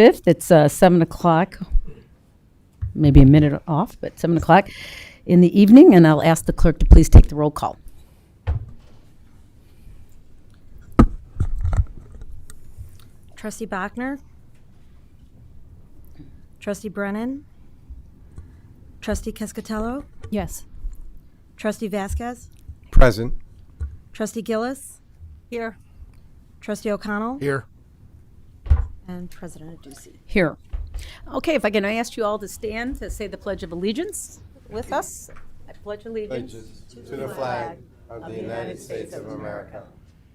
5th. It's 7 o'clock, maybe a minute off, but 7 o'clock in the evening, and I'll ask the clerk to please take the roll call. Trustee Bachner, Trustee Brennan, Trustee Cascatello, Yes. Trustee Vasquez, Present. Trustee Gillis, Here. Trustee O'Connell, Here. and President Adduci. Here. Okay, if I can ask you all to stand to say the Pledge of Allegiance with us. I pledge allegiance To the flag of the United States of America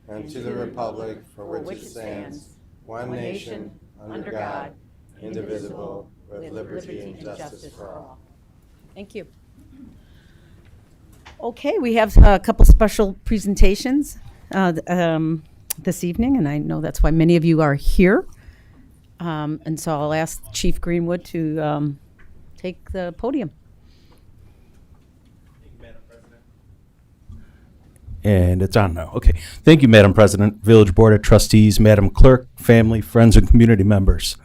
and to the republic for which it stands, one nation, under God, indivisible, with liberty and justice for all. Thank you. Okay, we have a couple special presentations this evening, and I know that's why many of you are here. And so I'll ask Chief Greenwood to take the podium. And it's on now. Okay. Thank you, Madam President, Village Board of Trustees, Madam Clerk, family, friends, and community members.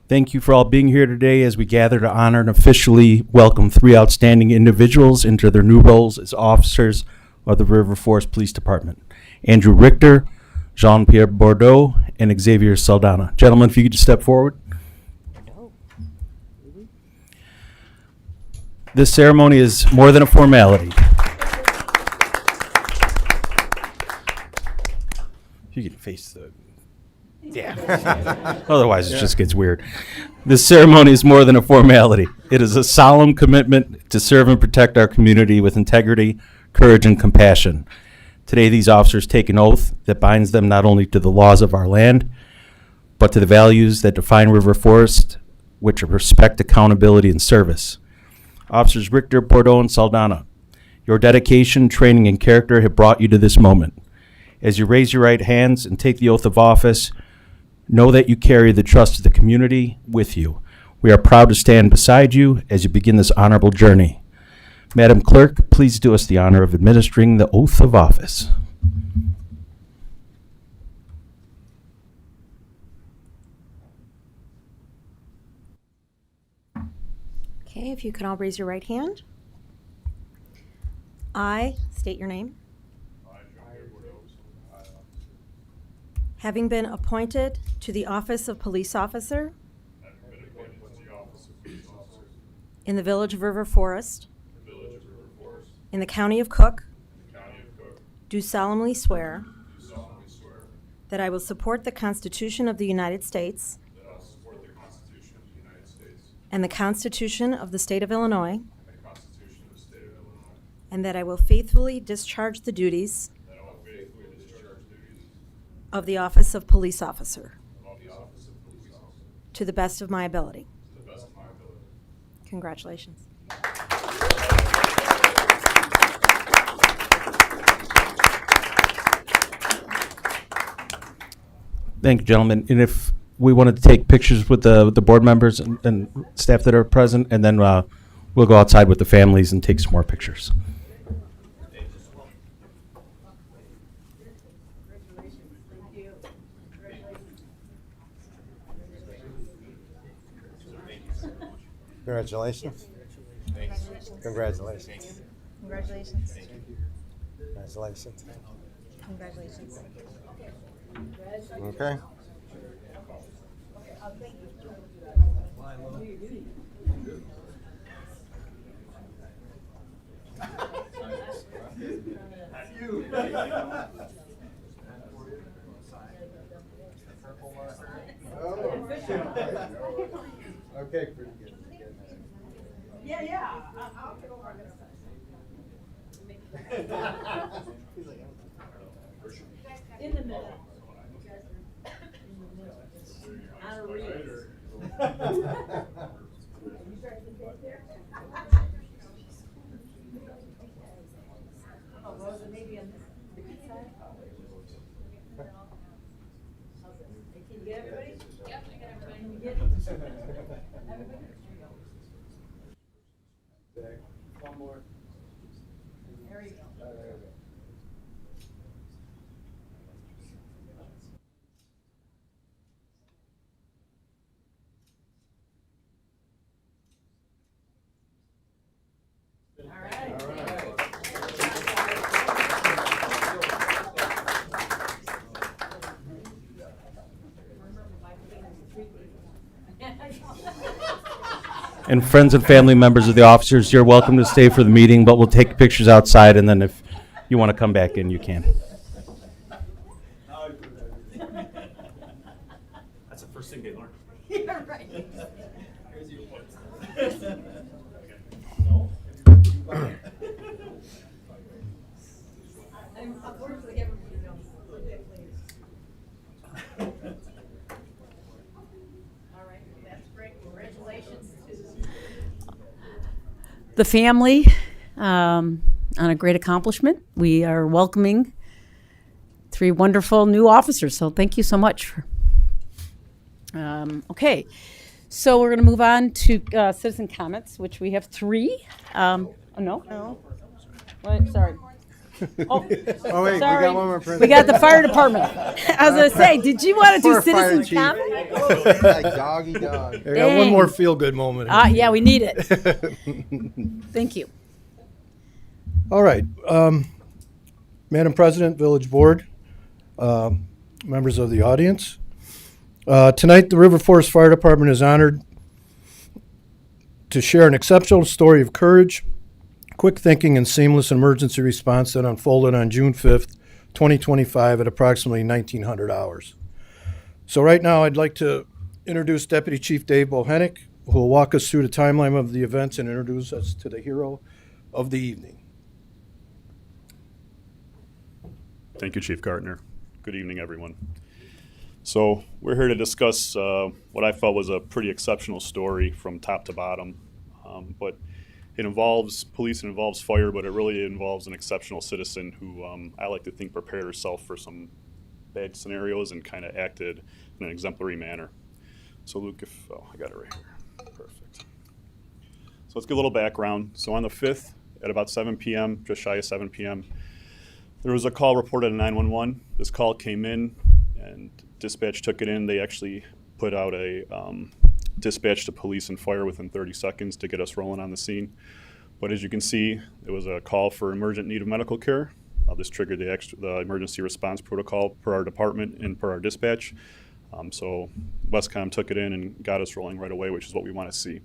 Thank you for all being here today as we gather to honor and officially welcome 3 outstanding individuals into their new roles as officers of the River Forest Police Department. Andrew Richter, Jean-Pierre Bordeaux, and Xavier Saldana. Gentlemen, if you could just step forward. This ceremony is more than a formality. You can face the... Yeah. Otherwise, it just gets weird. This ceremony is more than a formality. It is a solemn commitment to serve and protect our community with integrity, courage, and compassion. Today, these officers take an oath that binds them not only to the laws of our land, but to the values that define River Forest, which are respect, accountability, and service. Officers Richter, Bordeaux, and Saldana, your dedication, training, and character have brought you to this moment. As you raise your right hands and take the oath of office, know that you carry the trust of the community with you. We are proud to stand beside you as you begin this honorable journey. Madam Clerk, please do us the honor of administering the oath of office. Okay, if you can all raise your right hand. I state your name. Having been appointed to the office of police officer in the village of River Forest, in the county of Cook, do solemnly swear that I will support the Constitution of the United States and the Constitution of the State of Illinois, and that I will faithfully discharge the duties of the office of police officer to the best of my ability. Congratulations. Thank you, gentlemen. And if we wanted to take pictures with the board members and staff that are present, and then we'll go outside with the families and take some more pictures. Congratulations. Congratulations. Congratulations. Congratulations. Congratulations. Okay. Okay, pretty good. Yeah. I'll get over this time. In the middle. Out of reach. Oh, Rosa, maybe on the good side? Can you get everybody? Yep, I got everybody. Can you get everybody? One more. There you go. There we go. And friends and family members of the officers, you're welcome to stay for the meeting, but we'll take pictures outside, and then if you want to come back in, you can. That's the first thing they learn. Yeah, right. Unfortunately, everybody knows. All right, well, that's great. Congratulations to. The family on a great accomplishment. We are welcoming 3 wonderful new officers, so thank you so much. Okay, so we're going to move on to citizen comments, which we have 3. Oh, no? No. Wait, sorry. Oh, Oh, wait, sorry. we got one more person. We got the fire department. I was going to say, did you want to do Poor fire citizen chief. comment? Like doggy dog. I got one Dang. more feel-good moment. Yeah, we need it. Thank you. All right. Madam President, Village Board, members of the audience. Tonight, the River Forest Fire Department is honored to share an exceptional story of courage, quick thinking, and seamless emergency response that unfolded on June 5th, 2025 at approximately 1900 hours. So right now, I'd like to introduce Deputy Chief Dave Bohennick, who will walk us through the timeline of the events and introduce us to the hero of the evening. Thank you, Chief Gartner. Good evening, everyone. So we're here to discuss what I felt was a pretty exceptional story from top to bottom. But it involves police and involves fire, but it really involves an exceptional citizen who I like to think prepared herself for some bad scenarios and kind of acted in an exemplary manner. So Luke, I got it right here. Perfect. So let's give a little background. So on the 5th at about 7 p.m., just shy of 7 p.m., there was a call reported at 911. This call came in and dispatch took it in. They actually put out a dispatch to police and fire within 30 seconds to get us rolling on the scene. But as you can see, it was a call for emergent need of medical care. This triggered the emergency response protocol per our department and per our dispatch. So Westcom took it in and got us rolling right away, which is what we want to see.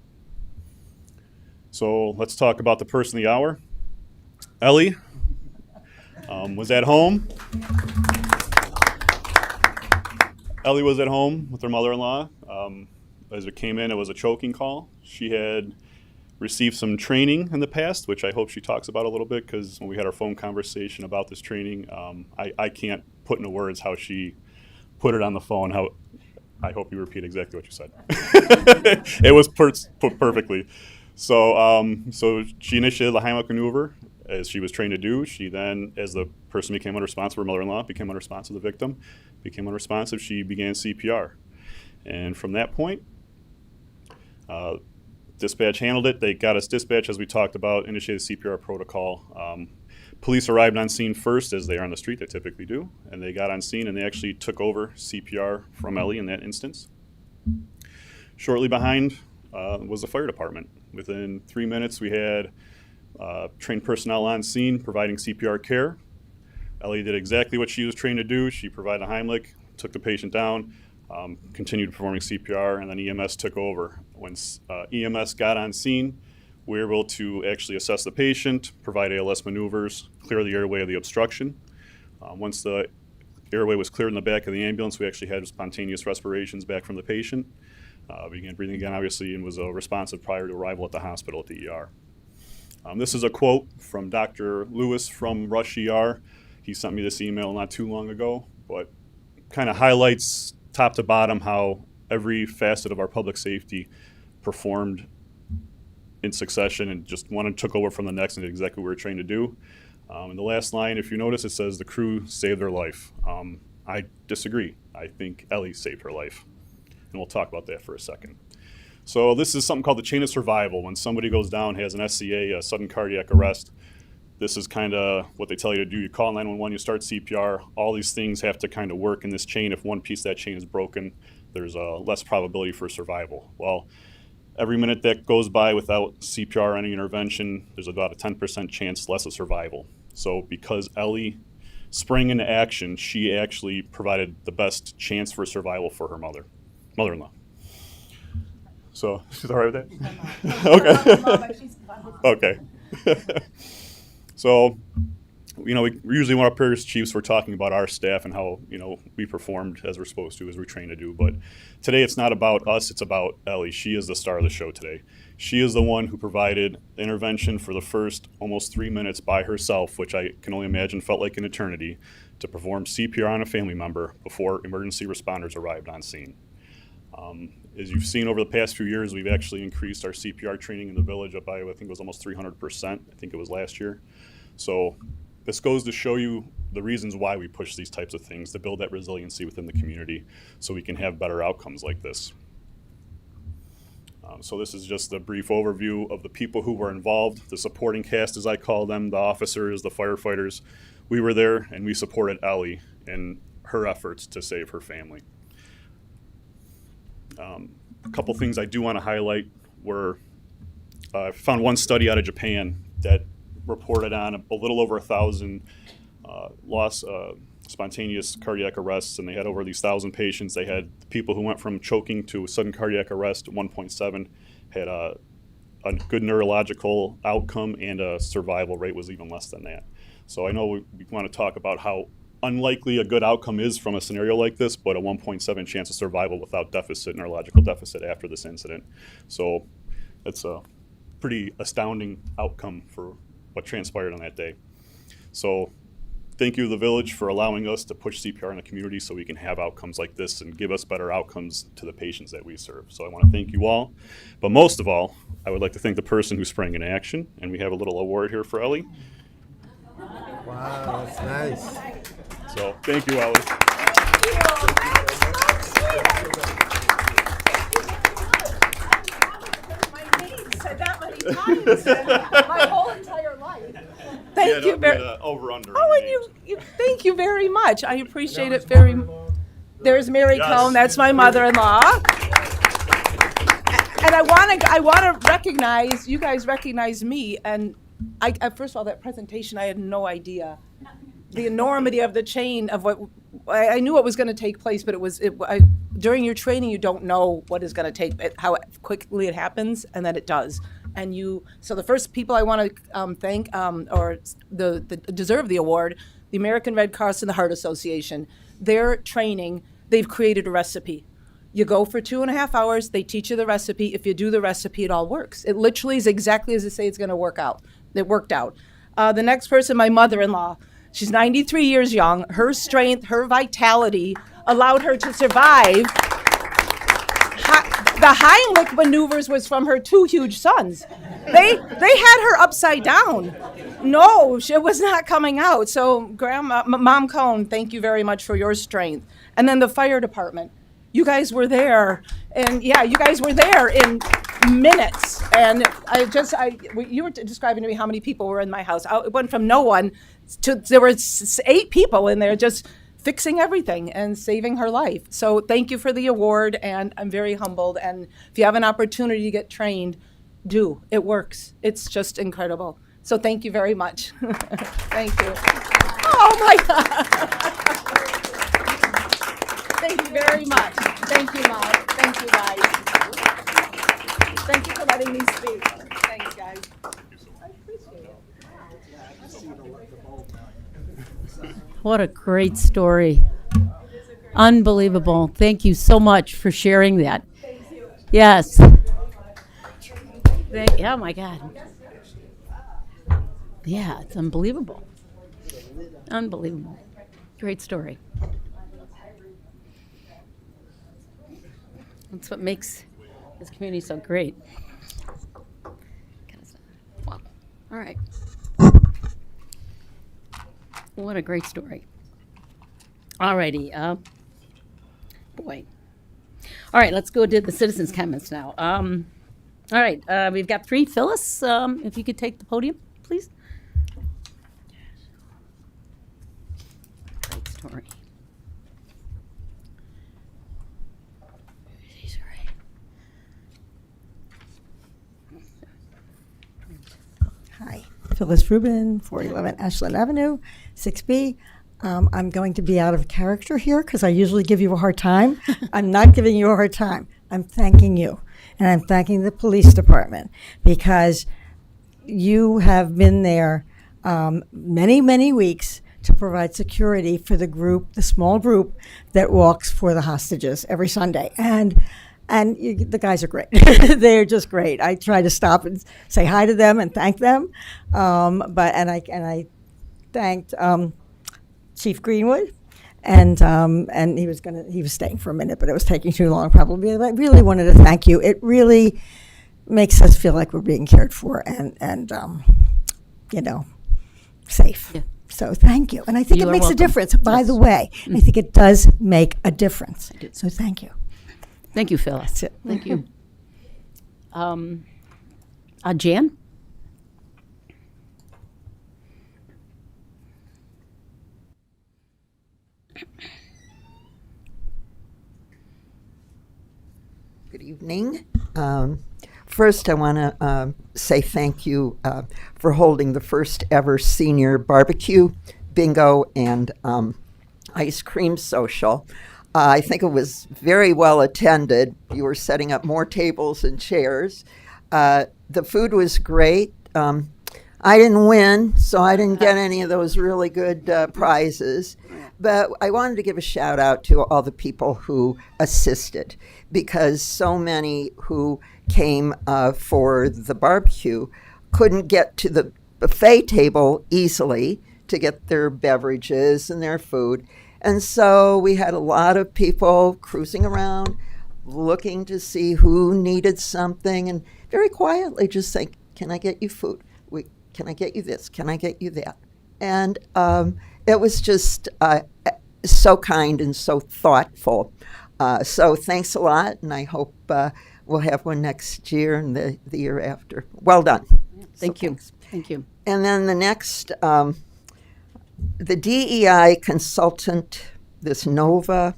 So let's talk about the person of the hour. Ellie was at home. Ellie was at home with her mother-in-law. As it came in, it was a choking call. She had received some training in the past, which I hope she talks about a little bit, because when we had our phone conversation about this training, I can't put into words how she put it on the phone. I hope you repeat exactly what you said. It was put perfectly. So she initiated the Heimlich maneuver, as she was trained to do. She then, as the person became unresponsive, her mother-in-law became unresponsive, the victim became unresponsive, she began CPR. And from that point, dispatch handled it. They got us dispatch, as we talked about, initiated CPR protocol. Police arrived on scene first, as they are on the street, they typically do, and they got on scene and they actually took over CPR from Ellie in that instance. Shortly behind was the fire department. Within 3 minutes, we had trained personnel on scene providing CPR care. Ellie did exactly what she was trained to do. She provided a Heimlich, took the patient down, continued performing CPR, and then EMS took over. When EMS got on scene, we were able to actually assess the patient, provide ALS maneuvers, clear the airway of the obstruction. Once the airway was cleared in the back of the ambulance, we actually had spontaneous respirations back from the patient. Began breathing again, obviously, and was responsive prior to arrival at the hospital at the ER. This is a quote from Dr. Lewis from Rush ER. He sent me this email not too long ago, but kind of highlights top to bottom how every facet of our public safety performed in succession and just one took over from the next and did exactly what we were trained to do. In the last line, if you notice, it says the crew saved their life. I disagree. I think Ellie saved her life. And we'll talk about that for a second. So this is something called the chain of survival. When somebody goes down, has an SCA, a sudden cardiac arrest, this is kind of what they tell you to do. You call 911, you start CPR. All these things have to kind of work in this chain. If one piece of that chain is broken, there's less probability for survival. Well, every minute that goes by without CPR or any intervention, there's about a 10% chance less of survival. So because Ellie sprang into action, she actually provided the best chance for survival for her mother-in-law. So she's all right with that? Okay. Okay. So, we usually when our parish chiefs, we're talking about our staff and how, we performed as we're supposed to, as we're trained to do. But today it's not about us, it's about Ellie. She is the star of the show today. She is the one who provided intervention for the first almost 3 minutes by herself, which I can only imagine felt like an eternity, to perform CPR on a family member before emergency responders arrived on scene. As you've seen over the past few years, we've actually increased our CPR training in the village up by, I think it was almost 300%. I think it was last year. So this goes to show you the reasons why we push these types of things, to build that resiliency within the community so we can have better outcomes like this. So this is just a brief overview of the people who were involved, the supporting cast, as I call them, the officers, the firefighters. We were there and we supported Ellie in her efforts to save her family. A couple things I do want to highlight were, I found one study out of Japan that reported on a little over 1,000 spontaneous cardiac arrests, and they had over these 1,000 patients. They had people who went from choking to sudden cardiac arrest. 1.7 had a good neurological outcome, and a survival rate was even less than that. So I know we want to talk about how unlikely a good outcome is from a scenario like this, but a 1.7 chance of survival without neurological deficit after this incident. So it's a pretty astounding outcome for what transpired on that day. So thank you, the village, for allowing us to push CPR in the community so we can have outcomes like this and give us better outcomes to the patients that we serve. So I want to thank you all. But most of all, I would like to thank the person who sprang into action. And we have a little award here for Ellie. Wow, that's nice. So thank you, Ellie. My name said that many times in my whole entire life. Thank you very. Over under. Oh, and you. Thank you very much. I appreciate it very. There's Mary Yes. Cohn. That's my mother-in-law. And I want to recognize you guys. Recognize me, and I first of all, that presentation, I had no idea the enormity of the chain of what I knew what was going to take place, but during your training, you don't know what is going to how quickly it happens, and that it does. And so the first people I want to thank, or the deserve the award, the American Red Cross and the Heart Association. Their training, they've created a recipe. You go for 2.5 hours, they teach you the recipe. If you do the recipe, it all works. It literally is exactly as they say it's going to work out. It worked out. The next person, my mother-in-law. She's 93 years young. Her strength, her vitality allowed her to survive. The Heimlich maneuvers was from her 2 huge sons. They had her upside down. No, it was not coming out. So Mom Cohn, thank you very much for your strength. And then the fire department. You guys were there, and you guys were there in minutes. And you were describing to me how many people were in my house. It went from no one to there were 8 people in there just fixing everything and saving her life. So thank you for the award, and I'm very humbled. And if you have an opportunity to get trained, do. It works. It's just incredible. So thank you very much. Thank you. Oh my God. Thank you very much. Thank you, Mom. Thank you, guys. Thank you for letting me speak. Thanks, guys. I appreciate it. What a great story. Unbelievable. Thank you so much for sharing that. Yes. Oh my God. Yeah, it's unbelievable. Unbelievable. Great story. That's what makes this community so great. Wow. All right. What a great story. All righty. Boy. All right, let's go to the citizens' comments now. All right, we've got 3. Phyllis, if you could take the podium, please. Great story. Hi, Phyllis Rubin, 411 Ashland Avenue, 6B. I'm going to be out of character here because I usually give you a hard time. I'm not giving you a hard time. I'm thanking you. And I'm thanking the police department because you have been there many, many weeks to provide security for the group, the small group that walks for the hostages every Sunday. And the guys are great. They're just great. I try to stop and say hi to them and thank them. I thanked Chief Greenwood, and he was staying for a minute, but it was taking too long probably. But I really wanted to thank you. It really makes us feel like we're being cared for and safe. Yeah. So thank you. And I think You it are makes a welcome. difference, by Yes. the way. I think it does make a difference. So thank you. Thank you, Phyllis. That's it. Thank you. Jan? Good evening. First, I want to say thank you for holding the first ever senior barbecue, bingo, and ice cream social. I think it was very well attended. You were setting up more tables and chairs. The food was great. I didn't win, so I didn't get any of those really good prizes. But I wanted to give a shout out to all the people who assisted, because so many who came for the barbecue couldn't get to the buffet table easily to get their beverages and their food. And so we had a lot of people cruising around looking to see who needed something and very quietly just saying, can I get you food? Can I get you this? Can I get you that? And it was just so kind and so thoughtful. So thanks a lot, and I hope we'll have one next year and the year after. Well done. Thank you. Thanks. Thank you. And then the next, the DEI consultant, this NOVA,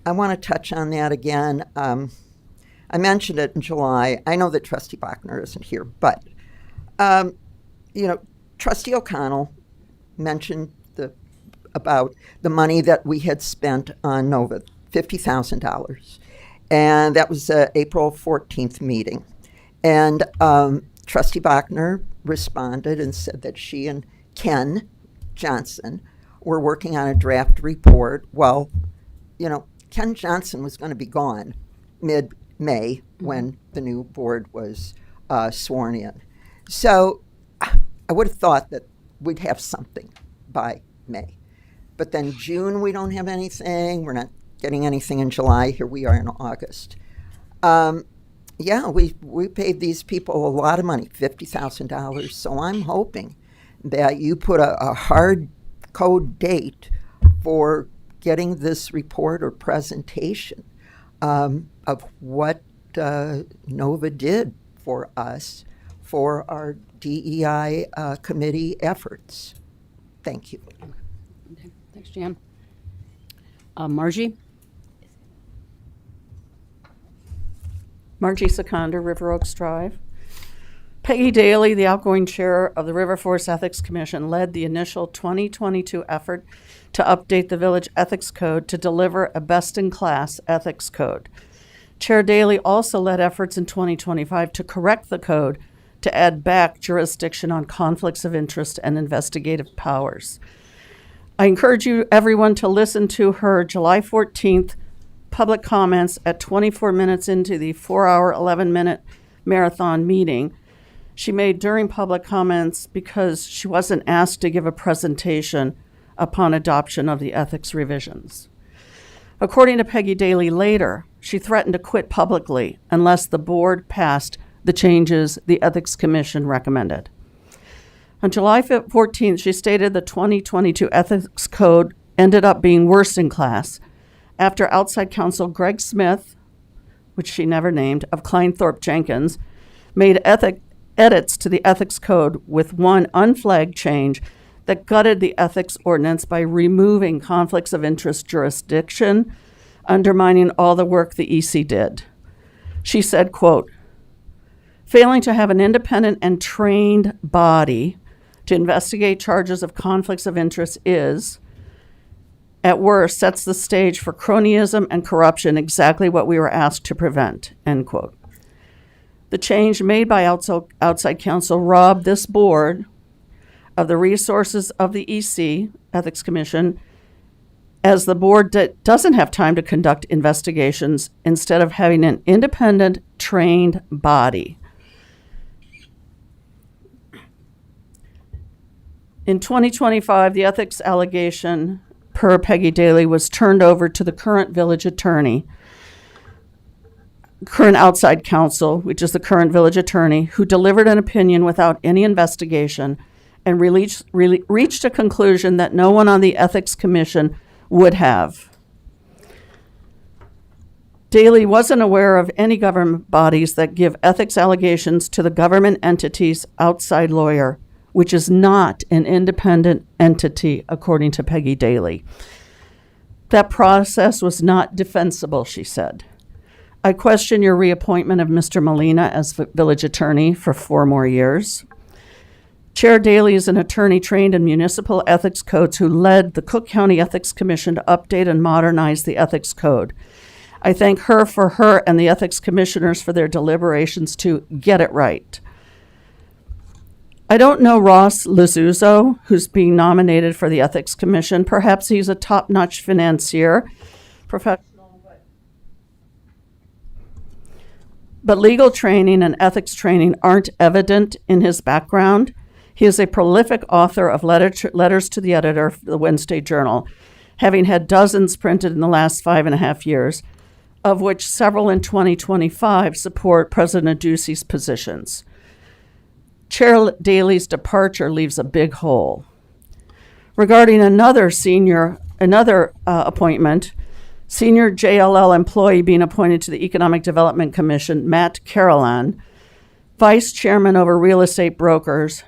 I want to touch on that again. I mentioned it in July. I know that Trustee Bachner isn't here, but, Trustee O'Connell mentioned about the money that we had spent on NOVA, $50,000. And that was an April 14th meeting. And Trustee Bachner responded and said that she and Ken Johnson were working on a draft report. Well, Ken Johnson was going to be gone mid-May when the new board was sworn in. So I would have thought that we'd have something by May. But then June, we don't have anything. We're not getting anything in July. Here we are in August. We paid these people a lot of money, $50,000. So I'm hoping that you put a hard code date for getting this report or presentation of what NOVA did for us for our DEI committee efforts. Thank you. Okay. Thanks, Jan. Margie? Margie Seconder, River Oaks Drive. Peggy Daly, the outgoing chair of the River Forest Ethics Commission, led the initial 2022 effort to update the village ethics code to deliver a best-in-class ethics code. Chair Daly also led efforts in 2025 to correct the code to add back jurisdiction on conflicts of interest and investigative powers. I encourage you, everyone, to listen to her July 14th public comments at 24 minutes into the 4-hour, 11-minute marathon meeting she made during public comments because she wasn't asked to give a presentation upon adoption of the ethics revisions. According to Peggy Daly later, she threatened to quit publicly unless the board passed the changes the Ethics Commission recommended. On July 14th, she stated the 2022 Ethics Code ended up being worse in class after outside counsel Greg Smith, which she never named, of Kleinthorpe Jenkins, made edits to the Ethics Code with one unflagged change that gutted the ethics ordinance by removing conflicts of interest jurisdiction, undermining all the work the EC did. She said, quote, "Failing to have an independent and trained body to investigate charges of conflicts of interest is, at worst, sets the stage for cronyism and corruption, exactly what we were asked to prevent," end quote. The change made by outside counsel robbed this board of the resources of the EC, Ethics Commission, as the board doesn't have time to conduct investigations instead of having an independent, trained body. In 2025, the ethics allegation per Peggy Daly was turned over to the current village attorney, current outside counsel, which is the current village attorney, who delivered an opinion without any investigation and reached a conclusion that no one on the Ethics Commission would have. Daly wasn't aware of any government bodies that give ethics allegations to the government entity's outside lawyer, which is not an independent entity, according to Peggy Daly. That process was not defensible, she said. I question your reappointment of Mr. Molina as village attorney for 4 more years. Chair Daly is an attorney trained in municipal ethics codes who led the Cook County Ethics Commission to update and modernize the ethics code. I thank her for her and the ethics commissioners for their deliberations to get it right. I don't know Ross Lizuzzo, who's being nominated for the Ethics Commission. Perhaps he's a top-notch financier, professional, but legal training and ethics training aren't evident in his background. He is a prolific author of letters to the editor of the Wednesday Journal, having had dozens printed in the last 5.5 years, of which several in 2025 support President Ducey's positions. Chair Daly's departure leaves a big hole. Regarding another appointment, senior JLL employee being appointed to the Economic Development Commission, Matt Carolan, vice chairman over real estate brokers.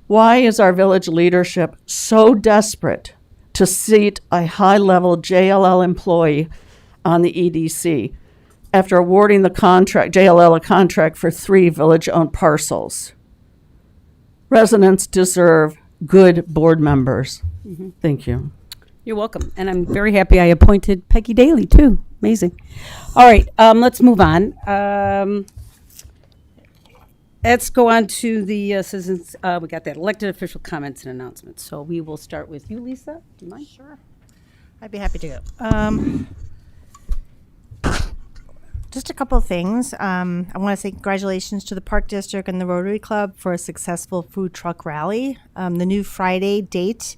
Why is our village leadership so desperate to seat a high-level JLL employee on the EDC after awarding the JLL a contract for 3 village-owned parcels? Residents deserve good board members. Mm-hmm. Thank you. You're welcome. And I'm very happy I appointed Peggy Daly, too. Amazing. All right, let's move on. Let's go on to the citizens. We got that elected official comments and announcements. So we will start with you, Lisa. Do you mind? Sure. I'd be happy to go. Just a couple of things. I want to say congratulations to the Park District and the Rotary Club for a successful food truck rally. The new Friday date,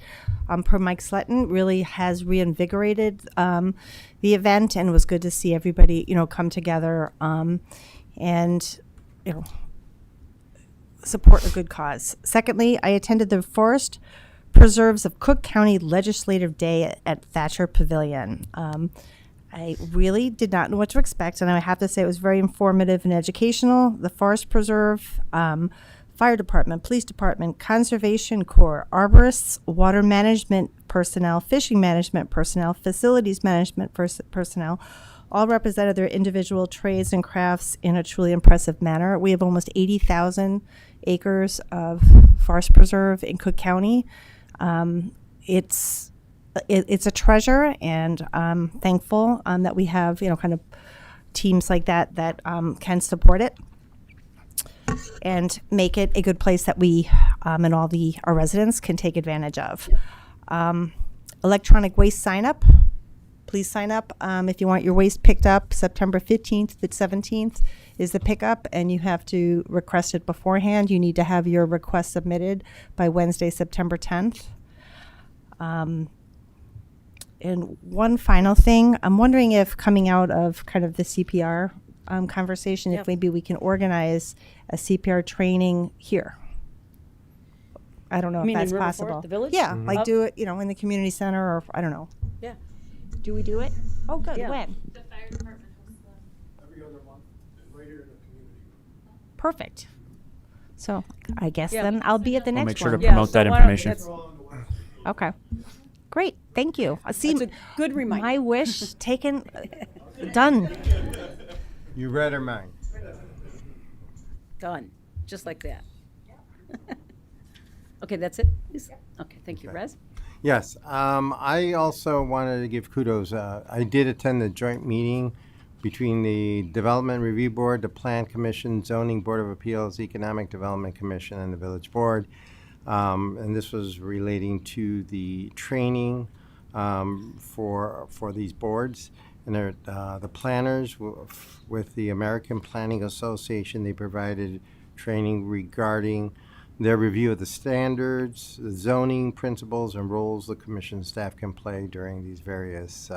per Mike Sletton, really has reinvigorated the event, and it was good to see everybody, come together and, support a good cause. Secondly, I attended the Forest Preserves of Cook County Legislative Day at Thatcher Pavilion. I really did not know what to expect, and I have to say it was very informative and educational. The Forest Preserve, Fire Department, Police Department, Conservation Corps, arborists, water management personnel, fishing management personnel, facilities management personnel, all represented their individual trades and crafts in a truly impressive manner. We have almost 80,000 acres of forest preserve in Cook County. It's a treasure, and I'm thankful that we have, kind of teams like that can support it and make it a good place that we and all our residents can take advantage of. Electronic waste sign up. Please sign up if you want your waste picked up. September 15th to 17th is the pickup, and you have to request it beforehand. You need to have your request submitted by Wednesday, September 10th. And one final thing, I'm wondering if coming out of kind of the CPR conversation, if maybe we can organize a CPR training here. I don't know if that's possible. The village? Yeah, like do it, in the community center, or I don't know. Yeah. Do we do it? Oh, good. Yeah. When? The fire department hosts them. Every other month, right here in the community. Perfect. So I guess Yeah. then I'll be at the next Make sure to one. promote that why don't- information. that's- Okay. Great. Thank you. See, That's a good reminder. my wish taken, done. You read her mind. Done. Just like that. Okay, that's it? Lisa? Okay, thank you. Rez? Yes, I also wanted to give kudos. I did attend the joint meeting between the Development Review Board, the Plan Commission, Zoning Board of Appeals, Economic Development Commission, and the Village Board. And this was relating to the training for these boards. And the planners with the American Planning Association, they provided training regarding their review of the standards, the zoning principles, and roles the commission staff can play during these various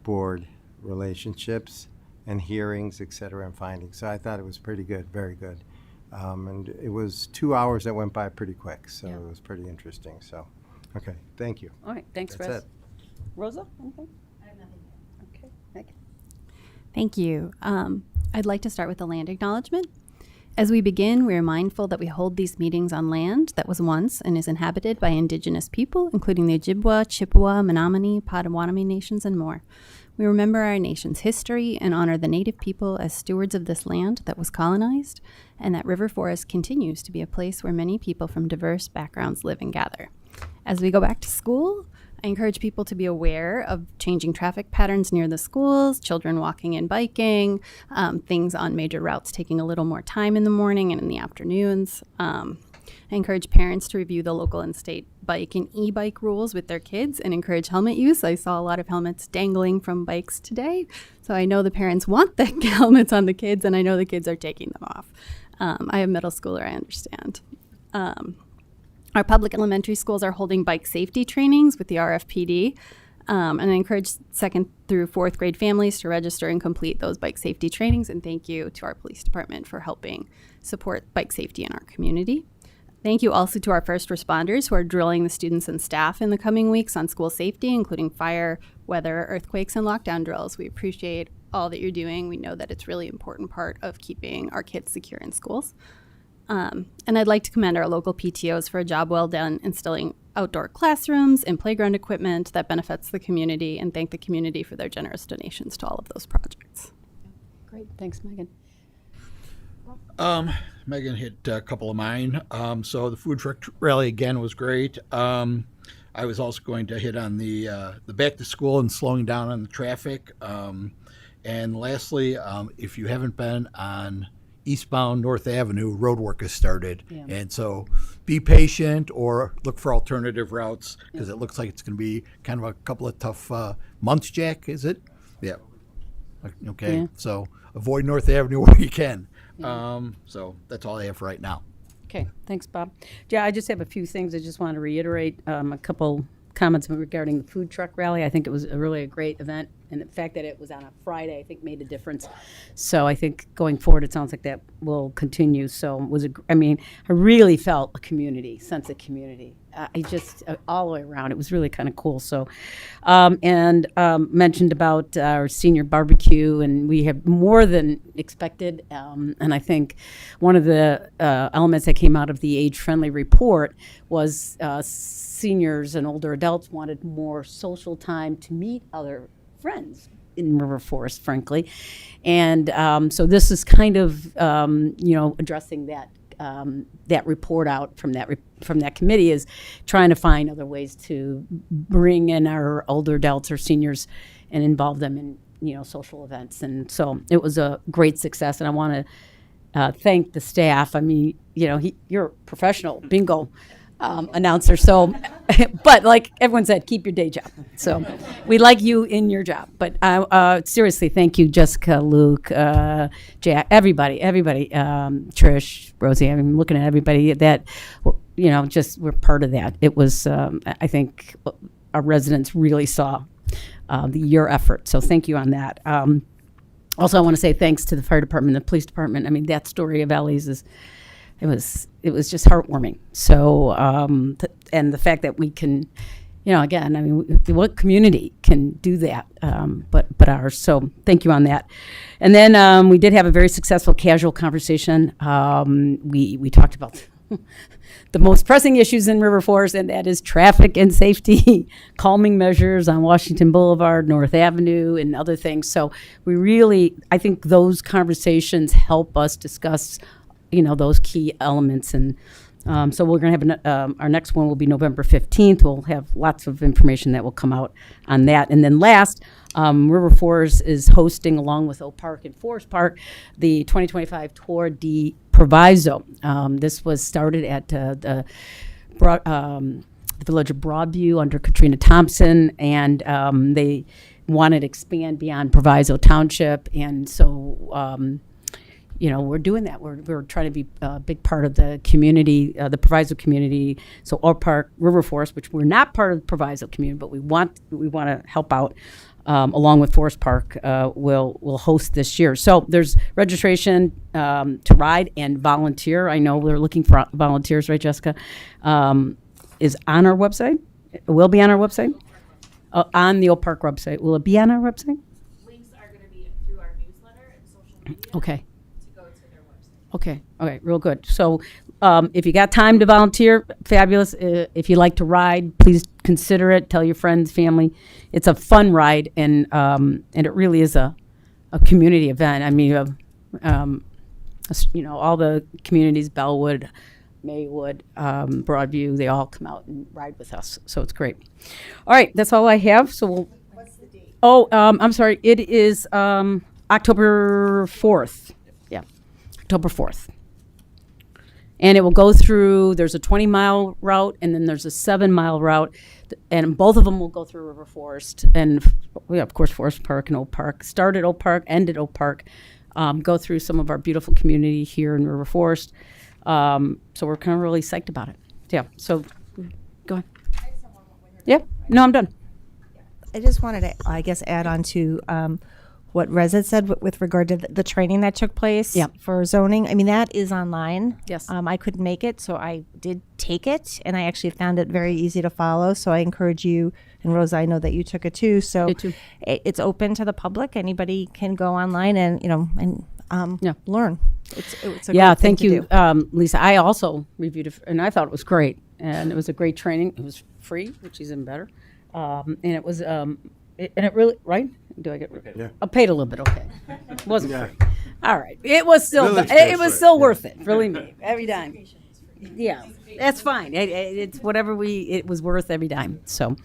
board relationships and hearings, et cetera, and findings. So I thought it was pretty good, very good. And it was 2 hours that went by pretty quick, so Yeah. it was pretty interesting. So, okay, thank you. All right, thanks, That's Russ. it. Rosa, anything? Okay, Megan. Thank you. I'd like to start with the land acknowledgement. As we begin, we are mindful that we hold these meetings on land that was once and is inhabited by Indigenous people, including the Ojibwa, Chippewa, Menominee, Potawatomi nations, and more. We remember our nation's history and honor the Native people as stewards of this land that was colonized, and that River Forest continues to be a place where many people from diverse backgrounds live and gather. As we go back to school, I encourage people to be aware of changing traffic patterns near the schools, children walking and biking, things on major routes taking a little more time in the morning and in the afternoons. I encourage parents to review the local and state bike and e-bike rules with their kids and encourage helmet use. I saw a lot of helmets dangling from bikes today, so I know the parents want the helmets on the kids, and I know the kids are taking them off. I have a middle schooler, I understand. Our public elementary schools are holding bike safety trainings with the RFPD, and I encourage 2nd through 4th grade families to register and complete those bike safety trainings, and thank you to our police department for helping support bike safety in our community. Thank you also to our first responders who are drilling the students and staff in the coming weeks on school safety, including fire, weather, earthquakes, and lockdown drills. We appreciate all that you're doing. We know that it's a really important part of keeping our kids secure in schools. And I'd like to commend our local PTOs for a job well done installing outdoor classrooms and playground equipment that benefits the community, and thank the community for their generous donations to all of those projects. Great, thanks, Megan. Megan hit a couple of mine. So the food truck rally again was great. I was also going to hit on the back to school and slowing down on the traffic. And lastly, if you haven't been on eastbound North Avenue, road work has started. Yeah. And so be patient or look for alternative routes because it looks like it's going to be kind of a couple of tough months, Jack, is it? Yeah. Okay. Yeah. So avoid North Avenue where you can. So that's all I have for right now. Okay, thanks, Bob. Yeah, I just have a few things. I just want to reiterate a couple comments regarding the food truck rally. I think it was really a great event, and the fact that it was on a Friday, I think, made a difference. So I think going forward, it sounds like that will continue. So it was I really felt a community, sense of community. I just all the way around, it was really kind of cool. So, mentioned about our senior barbecue, and we have more than expected. And I think one of the elements that came out of the age-friendly report was seniors and older adults wanted more social time to meet other friends in River Forest, frankly. And so this is kind of, addressing that report out from that committee, is trying to find other ways to bring in our older adults or seniors and involve them in, social events. And so it was a great success, and I want to thank the staff. I mean, you're a professional bingo announcer, so but like everyone said, keep your day job. So we like you in your job, but seriously, thank you, Jessica, Luke, Jack, everybody, Trish, Rosie. I'm looking at everybody that we're part of that. It was I think our residents really saw your effort, so thank you on that. Also, I want to say thanks to the fire department, the police department. I mean, that story of Ellie's it was just heartwarming. So, and the fact that we can, again, I mean, what community can do that, but ours. So thank you on that. And then we did have a very successful casual conversation. We talked about the most pressing issues in River Forest, and that is traffic and safety, calming measures on Washington Boulevard, North Avenue, and other things. So I think those conversations help us discuss those key elements and So we're going to have our next one will be November 15th. We'll have lots of information that will come out on that. And then last, River Forest is hosting, along with Oak Park and Forest Park, the 2025 Tour de Proviso. This was started at the village of Broadview under Katrina Thompson, and they wanted to expand beyond Proviso Township. And so we're doing that. We're trying to be a big part of the community, the Proviso community. So Oak Park, River Forest, which we're not part of the Proviso community, but we want to help out, along with Forest Park, will host this year. So there's registration to ride and volunteer. I know we're looking for volunteers, right, Jessica? Is on our website. It will be on our website. On the Oak Park website. Will it be on our website? Links are going to be through our newsletter and social media. Okay. To go to their website. Okay, real good. So if you got time to volunteer, fabulous. If you like to ride, please consider it. Tell your friends, family. It's a fun ride, and it really is a community event. I mean, you have, all the communities, Bellwood, Maywood, Broadview, they all come out and ride with us. So it's great. All right, that's all I have. So What's the date? I'm sorry. It is October 4th. Yeah, October 4th. And it will go through, there's a 20-mile route, and then there's a 7-mile route, and both of them will go through River Forest. And, of course, Forest Park and Oak Park. Start at Oak Park, end at Oak Park. Go through some of our beautiful community here in River Forest. So we're kind of really psyched about it. Yeah, so go ahead. Yeah, no, I'm done. I just wanted to, I guess, add on to what Reza said with regard to the training that took place for zoning. I mean, that is online. Yes. I couldn't make it, so I did take it, and I actually found it very easy to follow. So I encourage you, and Rosa, I know that you took it too. So Me too. It's open to the public. Anybody can go online and learn. It's a great thing Thank to you, do. Lisa. I also reviewed it, and I thought it was great. And it was a great training. It was free, which is even better. And it was, and it really, right? Do I get? Yeah. I paid a little bit. Okay, it wasn't free. All right, it was still, Village it pays was for it, still yeah. worth it. Really, me every dime. Yeah, that's fine. It's whatever it was worth every dime. So,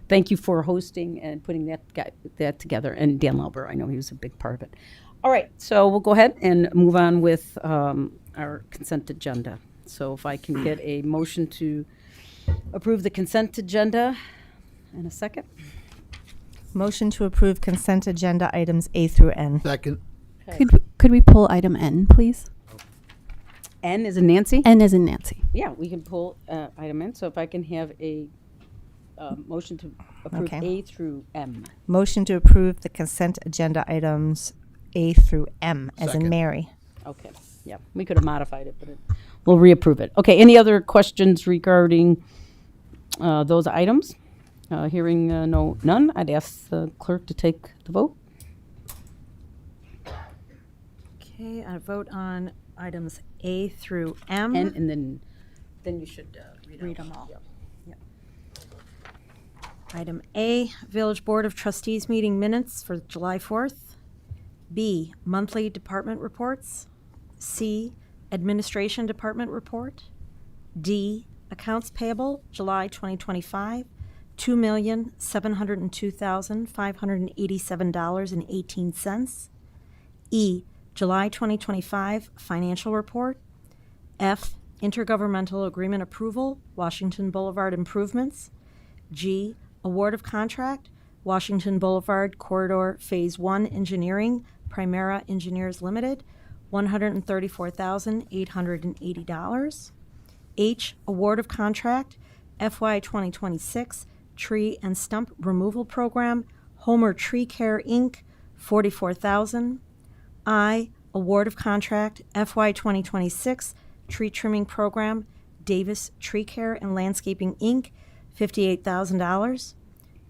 thank you for hosting and putting that together. And Dan Lauber, I know he was a big part of it. All right, so we'll go ahead and move on with our consent agenda. So if I can get a motion to approve the consent agenda in a second. Motion to approve consent agenda items A through N. Second. Could we pull item N, please? N is in Nancy? N as in Nancy. Yeah, we can pull item N. So if I can have a motion to approve Okay. A through M. Motion to approve the consent agenda items A through M, as in Second. Mary. Okay, yeah, we could have modified it, but we'll reapprove it. Okay, any other questions regarding those items? Hearing none, I'd ask the clerk to take the vote. Okay, I vote on items A through M. And then you should Read them all. Item A, Village Board of Trustees meeting minutes for July 4th. B, monthly department reports. C, administration department report. D, accounts payable, July 2025, $2,702,587.18. E, July 2025 financial report. F, intergovernmental agreement approval, Washington Boulevard improvements. G, award of contract, Washington Boulevard Corridor Phase 1 Engineering, Primera Engineers Limited, $134,880. H, award of contract, FY 2026 Tree and Stump Removal Program, Homer Tree Care, Inc., $44,000. I, award of contract, FY 2026 Tree Trimming Program, Davis Tree Care and Landscaping, Inc., $58,000.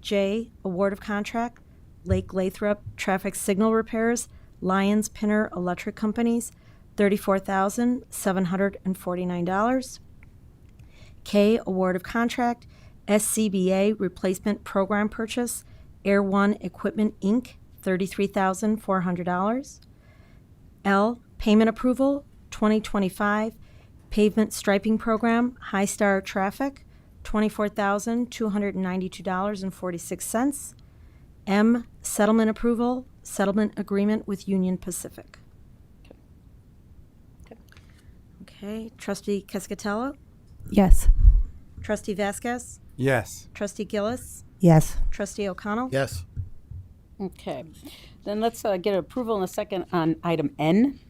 J, award of contract, Lake Lathrop Traffic Signal Repairs, Lyons Pinner Electric Companies, $34,749. K, award of contract, SCBA Replacement Program Purchase, Air One Equipment, Inc., $33,400. L, payment approval, 2025 Pavement striping program, High Star Traffic, $24,292.46. M, settlement approval, settlement agreement with Union Pacific. Okay, Trustee Cascatello, Yes. Trustee Vasquez, Yes. Trustee Gillis, Yes. Trustee O'Connell. Yes. Okay. Then let's get approval in a second on item N.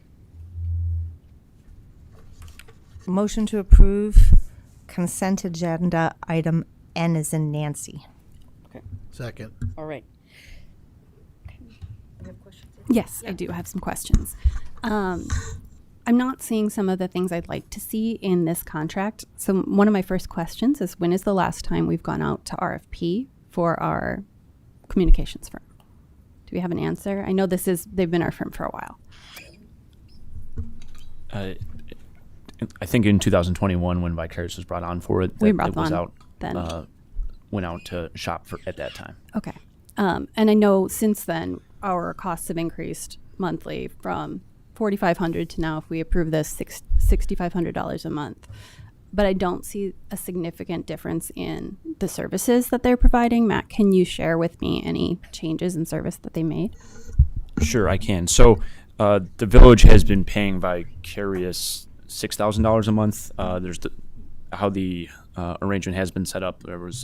Motion to approve consent agenda item N as in Nancy. Second. All right. Yes, I do have some questions. I'm not seeing some of the things I'd like to see in this contract. So one of my first questions is, when is the last time we've gone out to RFP for our communications firm? Do we have an answer? I know they've been our firm for a while. I think in 2021 when Vicarious was brought on for it, We that brought it was on out, then. went out to shop at that time. Okay. And I know since then our costs have increased monthly from $4,500 to now, if we approve this, $6,500 a month. But I don't see a significant difference in the services that they're providing. Matt, can you share with me any changes in service that they made? Sure, I can. So the village has been paying Vicarious $6,000 a month. There's how the arrangement has been set up. There was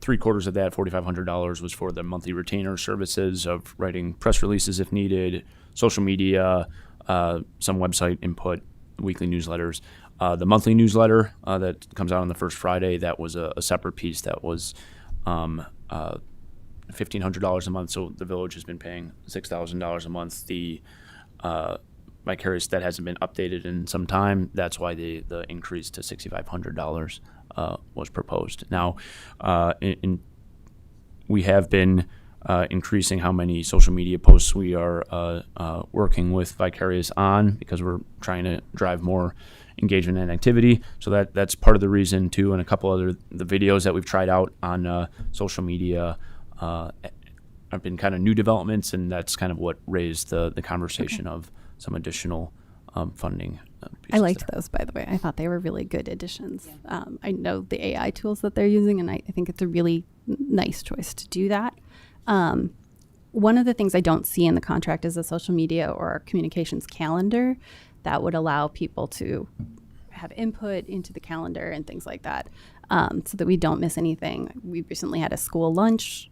3/4 of that, $4,500, was for the monthly retainer services of writing press releases if needed, social media, some website input, weekly newsletters. The monthly newsletter that comes out on the first Friday, that was a separate piece that was $1,500 a month. So the village has been paying $6,000 a month. The Vicarious, that hasn't been updated in some time. That's why the increase to $6,500 was proposed. Now, we have been increasing how many social media posts we are working with Vicarious on, because we're trying to drive more engagement and activity. So that's part of the reason too, and a couple other the videos that we've tried out on social media have been kind of new developments, and that's kind of what raised the conversation of some additional funding. I liked those, by the way. I thought they were really good additions. Yeah. I know the AI tools that they're using, and I think it's a really nice choice to do that. One of the things I don't see in the contract is a social media or communications calendar that would allow people to have input into the calendar and things like that, so that we don't miss anything. We recently had a school lunch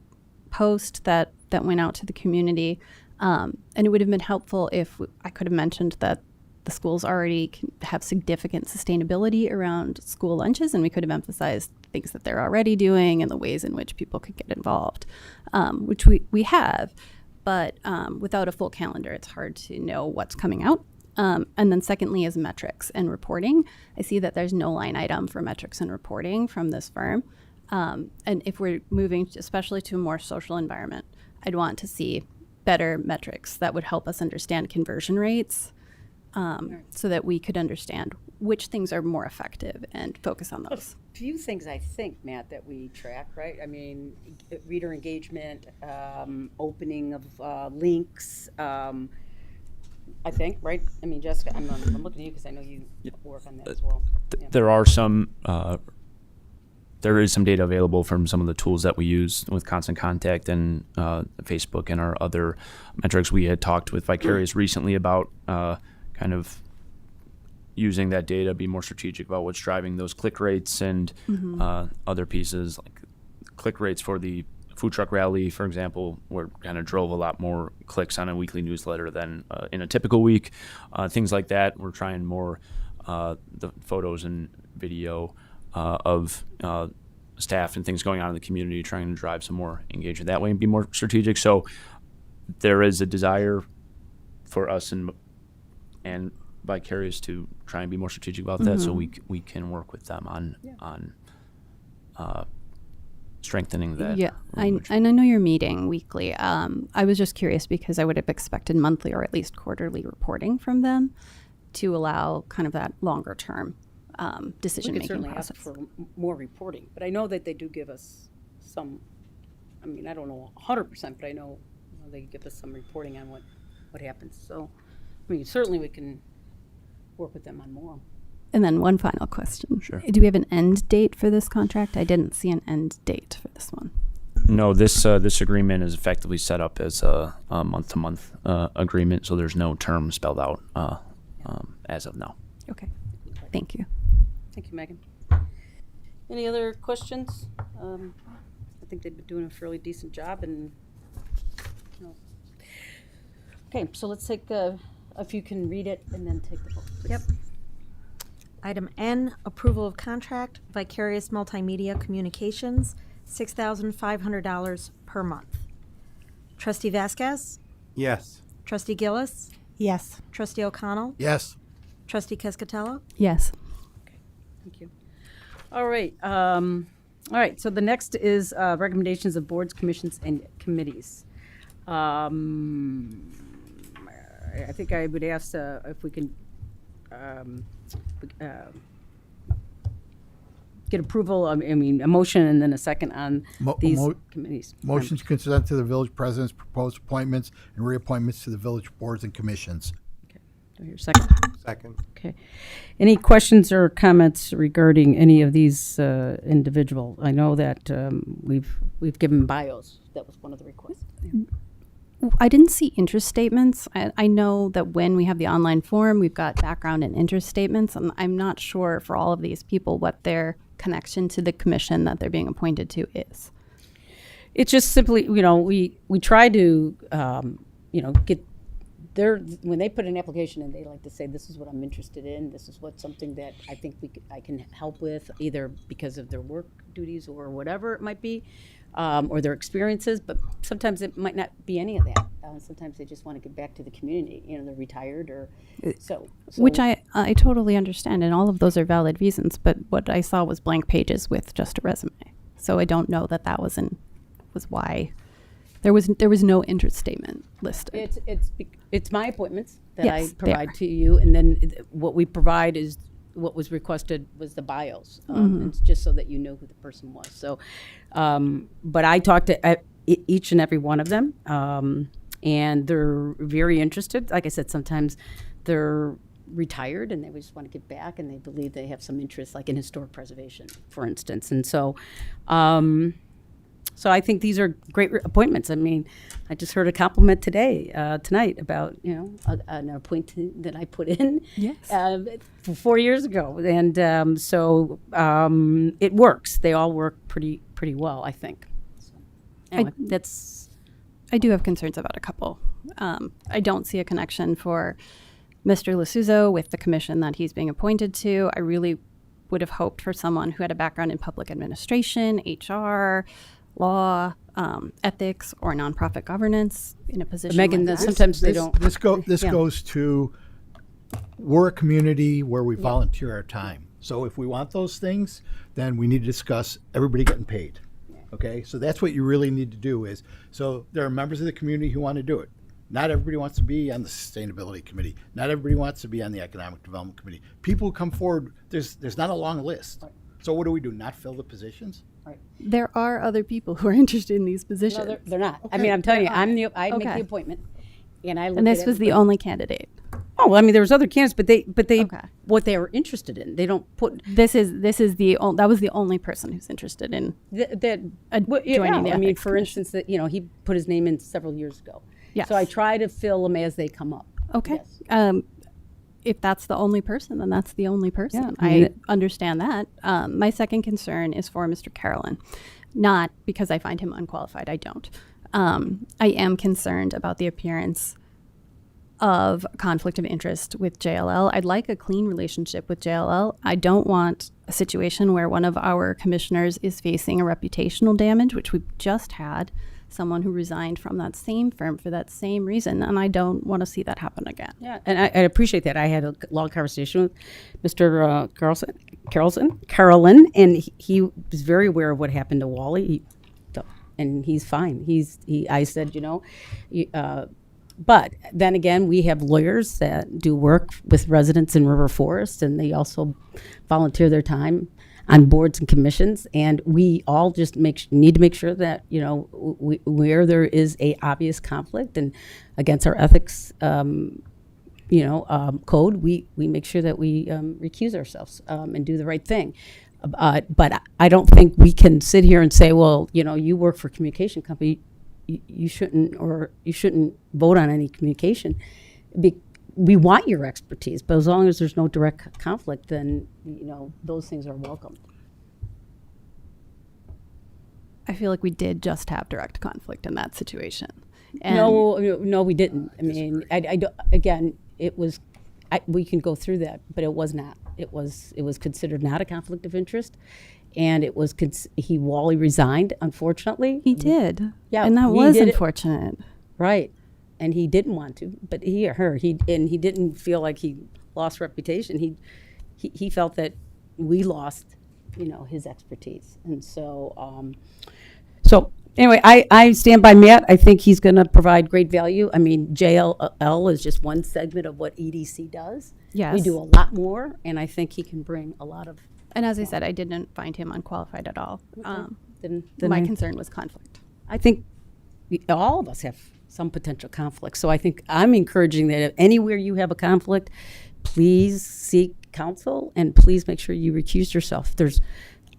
post that went out to the community, and it would have been helpful if I could have mentioned that the schools already have significant sustainability around school lunches, and we could have emphasized things that they're already doing and the ways in which people could get involved, which we have. But without a full calendar, it's hard to know what's coming out. And then secondly is metrics and reporting. I see that there's no line item for metrics and reporting from this firm. And if we're moving especially to a more social environment, I'd want to see better metrics that would help us understand conversion rates, so that we could understand which things are more effective and focus on those. A few things I think, Matt, that we track, right? I mean, reader engagement, opening of links, I think, right? I mean, Jessica, I'm looking at you because I know you work on that as well. Yeah. There are some. There is some data available from some of the tools that we use with Constant Contact and Facebook and our other metrics. We had talked with Vicarious recently about kind of using that data, be more strategic about what's driving those click rates and other pieces, like click rates for the food truck rally, for example, where kind of drove a lot more clicks on a weekly newsletter than in a typical week. Things like that. We're trying more the photos and video of staff and things going on in the community, trying to drive some more engagement that way and be more strategic. So there is a desire for us and Vicarious to try and be more strategic about that, so we can work with them on strengthening that. Yeah, and I know you're meeting weekly. I was just curious because I would have expected monthly or at least quarterly reporting from them to allow kind of that longer term decision-making process. Ask for more reporting, but I know that they do give us some. I mean, I don't know 100%, but I know they give us some reporting on what happens. So, I mean, certainly we can work with them on more. And then one final question. Sure. Do we have an end date for this contract? I didn't see an end date for this one. No, this agreement is effectively set up as a month-to-month agreement, so there's no term spelled out as of now. Okay. Thank you. Thank you, Megan. Any other questions? I think they've been doing a fairly decent job, and okay, so let's take if you can read it and then take the vote, please. Yep. Item N, approval of contract, Vicarious Multimedia Communications, $6,500 per month. Trustee Vasquez? Yes. Trustee Gillis? Yes. Trustee O'Connell? Yes. Trustee Cascatello? Yes. Thank you. All right. All right. So the next is recommendations of boards, commissions, and committees. I think I would ask if we can get approval. I mean, a motion and then a second on these committees. Motion to consent to the village president's proposed appointments and reappointments to the village boards and commissions. Do I hear a second? Second. Okay. Any questions or comments regarding any of these individual? I know that we've given bios. That was one of the requests. I didn't see interest statements. I know that when we have the online form, we've got background and interest statements, and I'm not sure for all of these people what their connection to the commission that they're being appointed to is. It's just simply, we try to, get when they put an application in, they like to say, this is what I'm interested in. This is something that I think I can help with, either because of their work duties or whatever it might be. Or their experiences, but sometimes it might not be any of that. Sometimes they just want to get back to the community. They're retired or so. Which I totally understand, and all of those are valid reasons. But what I saw was blank pages with just a resume. So I don't know that was why there was no interest statement listed. It's my appointments that Yes, I provide to you, and then what we provide is. What was requested was the bios, and it's just so that you know who the person was. So, but I talked to each and every one of them, and they're very interested. Like I said, sometimes they're retired and they just want to get back, and they believe they have some interest, like in historic preservation, for instance. And so, so I think these are great appointments. I mean, I just heard a compliment tonight about an appointment that I put in 4 years ago, and so it works. They all work pretty well, I think. So, anyway, I do have concerns about a couple. I don't see a connection for Mr. Lasuzo with the commission that he's being appointed to. I really would have hoped for someone who had a background in public administration, HR, law, ethics, or nonprofit governance in a position. Megan, like that. sometimes they don't. This goes to, we're a community where we volunteer our time. So if we want those things, then we need to discuss everybody getting paid. Okay, so that's what you really need to do is, so there are members of the community who want to do it. Not everybody wants to be on the sustainability committee. Not everybody wants to be on the economic development committee. People who come forward, there's not a long list. Right. So what do? Not fill the positions? Right. There are other people who are interested in these positions. No, they're not. Okay. I mean, I'm telling you, I make the appointment, and I look and this at was the only candidate. Oh, well, I mean, there was other candidates, but they what they were interested in. They don't put. That was the only person who's interested in joining the. I mean, for instance, that he put his name in several years ago. Yes. So I try to fill them as they come up. Okay. Yes. If that's the only person, then that's the only person. Yeah, I understand that. My second concern is for Mr. Carolyn, not because I find him unqualified. I don't. I am concerned about the appearance of conflict of interest with JLL. I'd like a clean relationship with JLL. I don't want a situation where one of our commissioners is facing a reputational damage, which we've just had. Someone who resigned from that same firm for that same reason, and I don't want to see that happen again. Yeah, and I appreciate that. I had a long conversation with Mr. Carolyn, and he was very aware of what happened to Wally, and he's fine. I said, but then again, we have lawyers that do work with residents in River Forest, and they also volunteer their time on boards and commissions, and we all just need to make sure that where there is a obvious conflict and against our ethics code, we make sure that we recuse ourselves and do the right thing. But I don't think we can sit here and say, well, you work for a communication company, you shouldn't vote on any communication. We want your expertise, but as long as there's no direct conflict, then those things are welcome. I feel like we did just have direct conflict in that situation. And No, we didn't. I mean, I don't, again, it was, we can go through that, but it was not. It was considered not a conflict of interest, and it was, Wally resigned, unfortunately. he did. Yeah, And that he was did it. unfortunate. Right. And he didn't want to, but he didn't feel like he lost reputation. He felt that we lost, his expertise. And so, anyway, I stand by Matt. I think he's going to provide great value. I mean, JLL is just one segment of what EDC does. Yes. We do a lot more, and I think he can bring a lot of. And as I said, I didn't find him unqualified at all. Then My I- concern was conflict. I think all of us have some potential conflict. So I think I'm encouraging that if anywhere you have a conflict, please seek counsel and please make sure you recuse yourself. If there's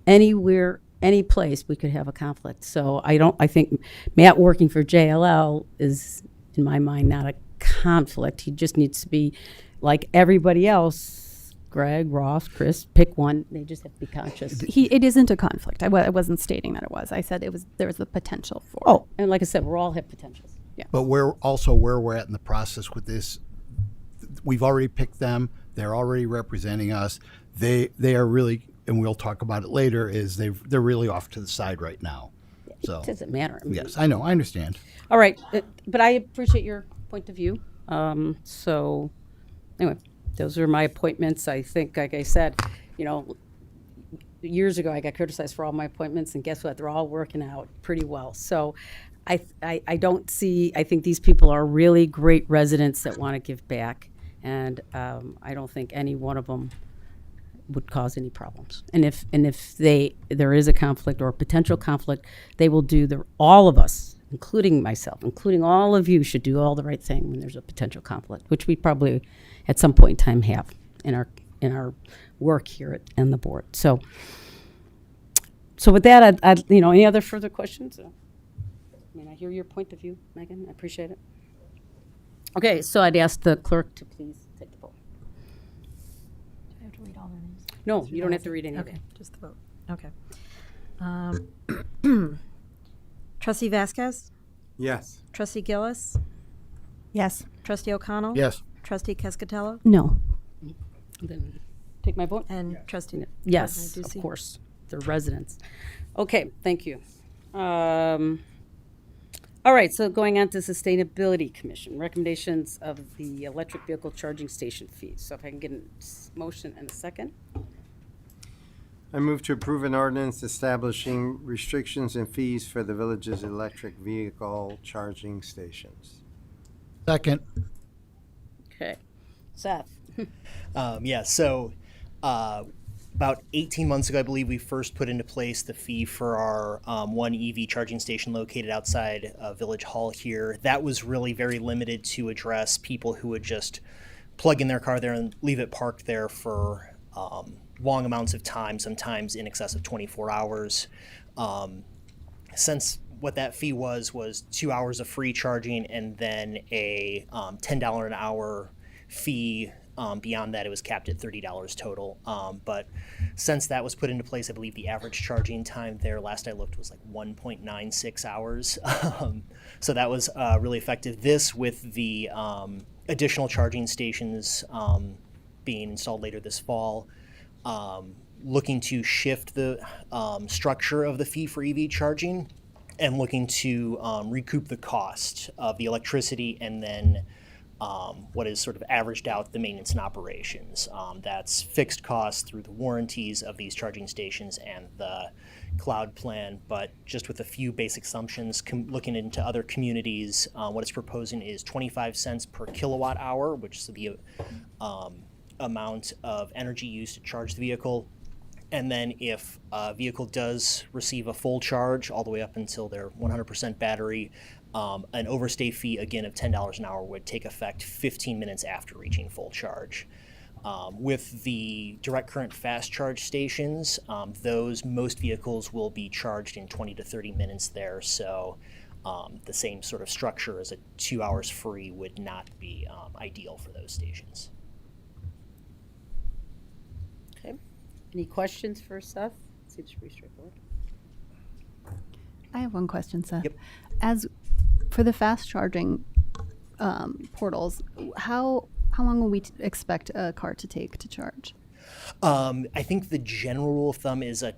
anywhere, any place we could have a conflict. So I think Matt working for JLL is, in my mind, not a conflict. He just needs to be like everybody else. Greg, Ross, Chris, pick one. They just have to be conscious. It isn't a conflict. I wasn't stating that it was. I said there was the potential for. Oh, and like I said, we all have potentials. But where we're at in the process with this, we've already picked them. They're already representing us. They are really, and we'll talk about it later, is they're really off to the side right now. So It doesn't matter. I mean, yes, I know, I understand. All right, but I appreciate your point of view. So anyway, those are my appointments. I think, like I said, years ago I got criticized for all my appointments, and guess what? They're all working out pretty well. So I don't see, I think these people are really great residents that want to give back, and I don't think any one of them would cause any problems. And if there is a conflict or a potential conflict, they will do all of us, including myself, including all of you, should do all the right thing when there's a potential conflict, which we probably at some point in time have in our work here on the board. So with that, any other further questions? I hear your point of view, Megan. I appreciate it. Okay, so I'd ask the clerk to please take the vote. Do I have to read all the names? No, you don't have to read any of Okay, it. just the vote. Okay. Trustee Vasquez? Yes. Trustee Gillis? Yes. Trustee O'Connell? Yes. Trustee Cascatello? No. Then take my vote. And Trustee Yes, Ducey? of course. They're residents. Okay, thank you. All right, so going on to Sustainability Commission, recommendations of the electric vehicle charging station fees. So if I can get a motion and a second. I move to approve an ordinance establishing restrictions and fees for the village's electric vehicle charging stations. Second. Okay. Seth? So about 18 months ago, I believe we first put into place the fee for our one EV charging station located outside Village Hall here. That was really very limited to address people who would just plug in their car there and leave it parked there for long amounts of time, sometimes in excess of 24 hours. Since what that fee was 2 hours of free charging and then a $10 an hour fee. Beyond that, it was capped at $30 total. But since that was put into place, I believe the average charging time there, last I looked, was like 1.96 hours. So that was really effective. This, with the additional charging stations being installed later this fall, looking to shift the structure of the fee for EV charging and looking to recoup the cost of the electricity and then what is sort of averaged out the maintenance and operations. That's fixed costs through the warranties of these charging stations and the cloud plan, but just with a few basic assumptions, looking into other communities, what it's proposing is 25 cents per kilowatt hour, which is the amount of energy used to charge the vehicle. And then if a vehicle does receive a full charge all the way up until their 100% battery, An overstay fee, again, of $10 an hour would take effect 15 minutes after reaching full charge. With the direct current fast charge stations, most vehicles will be charged in 20 to 30 minutes there. So the same sort of structure as a 2 hours free would not be ideal for those stations. Okay. Any questions for Seth? Seems pretty straightforward. I have one question, Seth. Yep. As for the fast charging portals, how long will we expect a car to take to charge? I think the general rule of thumb is a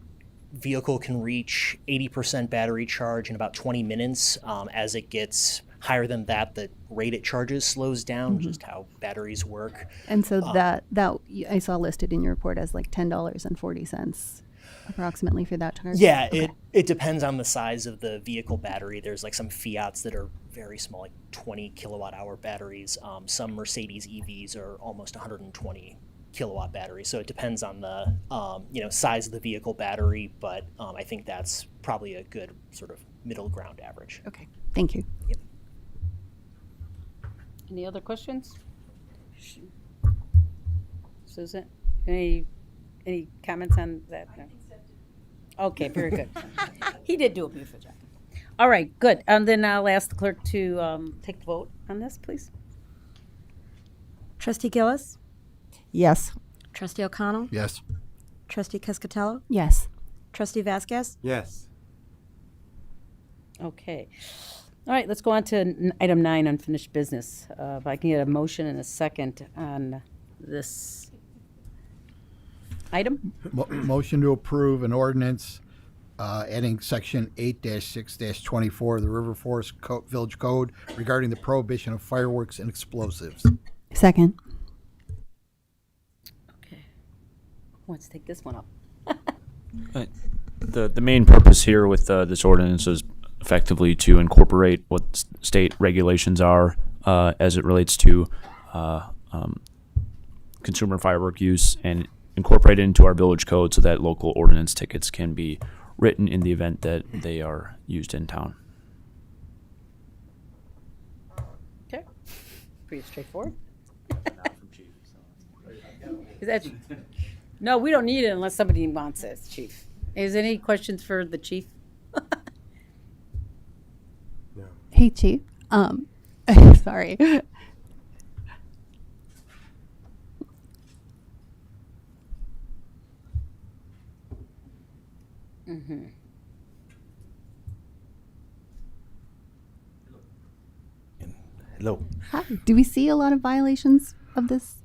vehicle can reach 80% battery charge in about 20 minutes. As it gets higher than that, the rate it charges slows down, just how batteries work. And so that I saw listed in your report as like $10.40 approximately for that charge. Yeah, Okay. it depends on the size of the vehicle battery. There's like some Fiats that are very small, like 20 kilowatt hour batteries. Some Mercedes EVs are almost 120 kilowatt batteries. So it depends on the size of the vehicle battery, but I think that's probably a good sort of middle ground average. Okay, thank you. Yep. Any other questions? Susan, any comments on that? No? Okay, very good. He did do a beautiful job. All right, good. And then I'll ask the clerk to take the vote on this, please. Trustee Gillis? Yes. Trustee O'Connell? Yes. Trustee Cascatello? Yes. Trustee Vasquez? Yes. Okay. All right, let's go on to item 9, unfinished business. If I can get a motion and a second on this item. Motion to approve an ordinance adding section 8-6-24 of the River Forest Village Code regarding the prohibition of fireworks and explosives. Second. Okay. Who wants to take this one up? The main purpose here with this ordinance is effectively to incorporate what state regulations are as it relates to consumer firework use and incorporate it into our village code so that local ordinance tickets can be written in the event that they are used in town. Okay. Pretty straightforward. Is that, no, we don't need it unless somebody wants it, Chief. Is there any questions for the chief? No. Hey, Chief. Sorry. Mm-hmm. Hello. Hi. Do we see a lot of violations of this?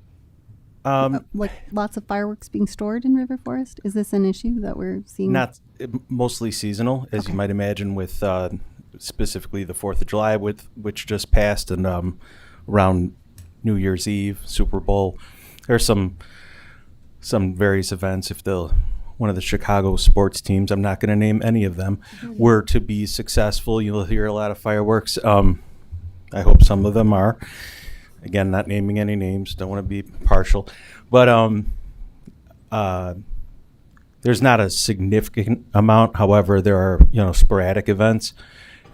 Like lots of fireworks being stored in River Forest? Is this an issue that we're seeing? Not mostly seasonal, as you might imagine, with specifically the 4th of July, which just passed, and around New Year's Eve, Super Bowl. There's some various events. If one of the Chicago sports teams, I'm not going to name any of them, were to be successful, you'll hear a lot of fireworks. I hope some of them are. Again, not naming any names, don't want to be partial. But there's not a significant amount. However, there are, sporadic events.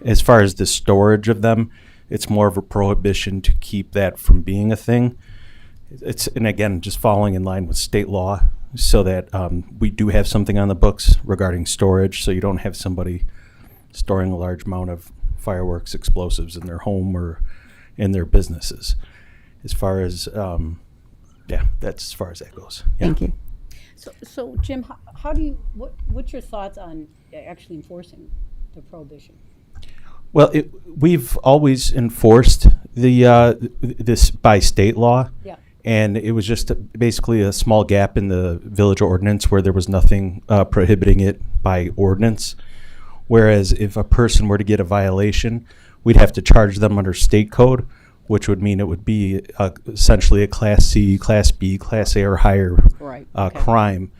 As far as the storage of them, it's more of a prohibition to keep that from being a thing. And again, just following in line with state law so that we do have something on the books regarding storage, so you don't have somebody storing a large amount of fireworks, explosives in their home or in their businesses. As far as, that's as far as that goes. Yeah. Thank you. So Jim, how do you, what's your thoughts on actually enforcing the prohibition? Well, we've always enforced this by state law. Yeah. And it was just basically a small gap in the village ordinance where there was nothing prohibiting it by ordinance. Whereas if a person were to get a violation, we'd have to charge them under state code, which would mean it would be essentially a Class C, Class B, Class A or higher crime.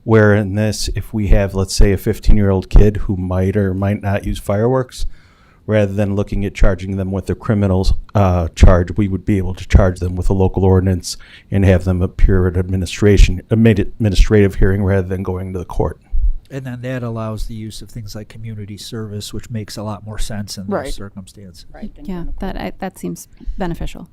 Where in this, if we have, let's say, a 15-year-old kid who might or might not use fireworks, rather than looking at charging them with a criminal charge, we would be able to charge them with a local ordinance and have them appear at administrative hearing rather than going to the court. And then that allows the use of things like community service, which makes a lot more sense in those Right. circumstances. Right. Yeah, that seems beneficial.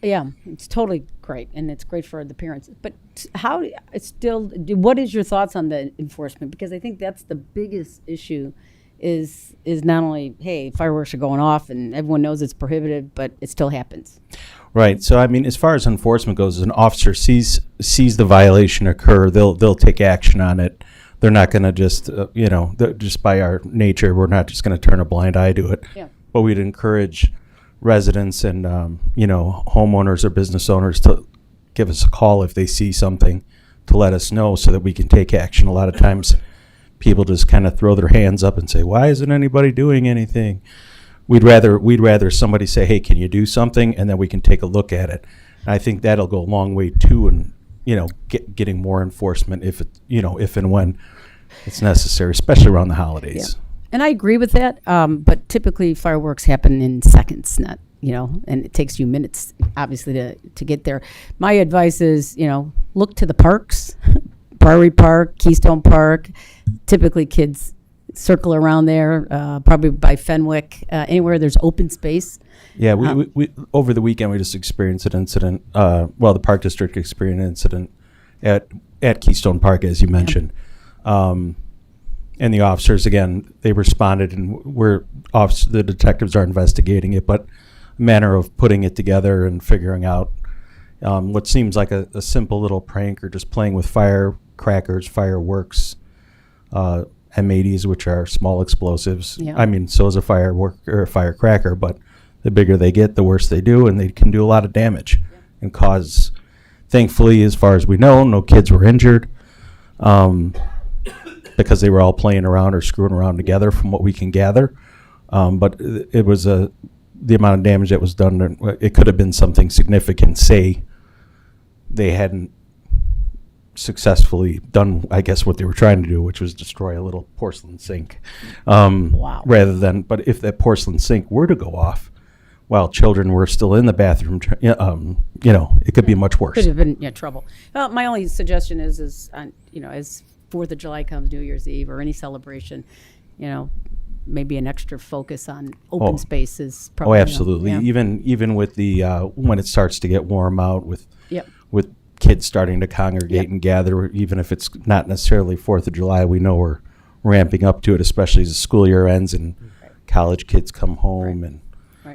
Yeah, it's totally great, and it's great for the parents. But how it's still? What is your thoughts on the enforcement? Because I think that's the biggest issue. Is not only, hey, fireworks are going off and everyone knows it's prohibited, but it still happens. Right. So I mean, as far as enforcement goes, as an officer sees the violation occur, they'll take action on it. They're not going to just just by our nature, we're not just going to turn a blind eye to it. Yeah. But we'd encourage residents and homeowners or business owners to give us a call if they see something, to let us know so that we can take action. A lot of times people just kind of throw their hands up and say, why isn't anybody doing anything? We'd rather somebody say, hey, can you do something? And then we can take a look at it. And I think that'll go a long way too, and getting more enforcement if and when it's necessary, especially around the holidays. Yeah. And I agree with that, but typically fireworks happen in seconds, not, and it takes you minutes, obviously, to get there. My advice is, look to the parks, Prairie Park, Keystone Park. Typically kids circle around there, probably by Fenwick, anywhere there's open space. Yeah, we over the weekend we just experienced an incident. The Park District experienced an incident at Keystone Park, as you mentioned. And the officers, again, they responded, and the detectives are investigating it, but a manner of putting it together and figuring out what seems like a simple little prank, or just playing with firecrackers, fireworks, M80s, which are small explosives. Yeah. I mean, so is a firework or a firecracker, but the bigger they get, the worse they do, and they can do a lot of damage and cause. Thankfully, as far as we know, no kids were injured. Because they were all playing around or screwing around together from what we can gather. But it was the amount of damage that was done. It could have been something significant. Say they hadn't successfully done, I guess, what they were trying to do, which was destroy a little porcelain sink. Wow. But if that porcelain sink were to go off while children were still in the bathroom, it could be much worse. Could have been trouble. Well, my only suggestion is as 4th of July comes, New Year's Eve, or any celebration, maybe an extra focus on open spaces. Probably, absolutely. Even with the when it starts to get warm out, with Yep. with kids starting to congregate and gather, even if it's not necessarily 4th of July, we know we're ramping up to it, especially as the school year ends and college kids come home and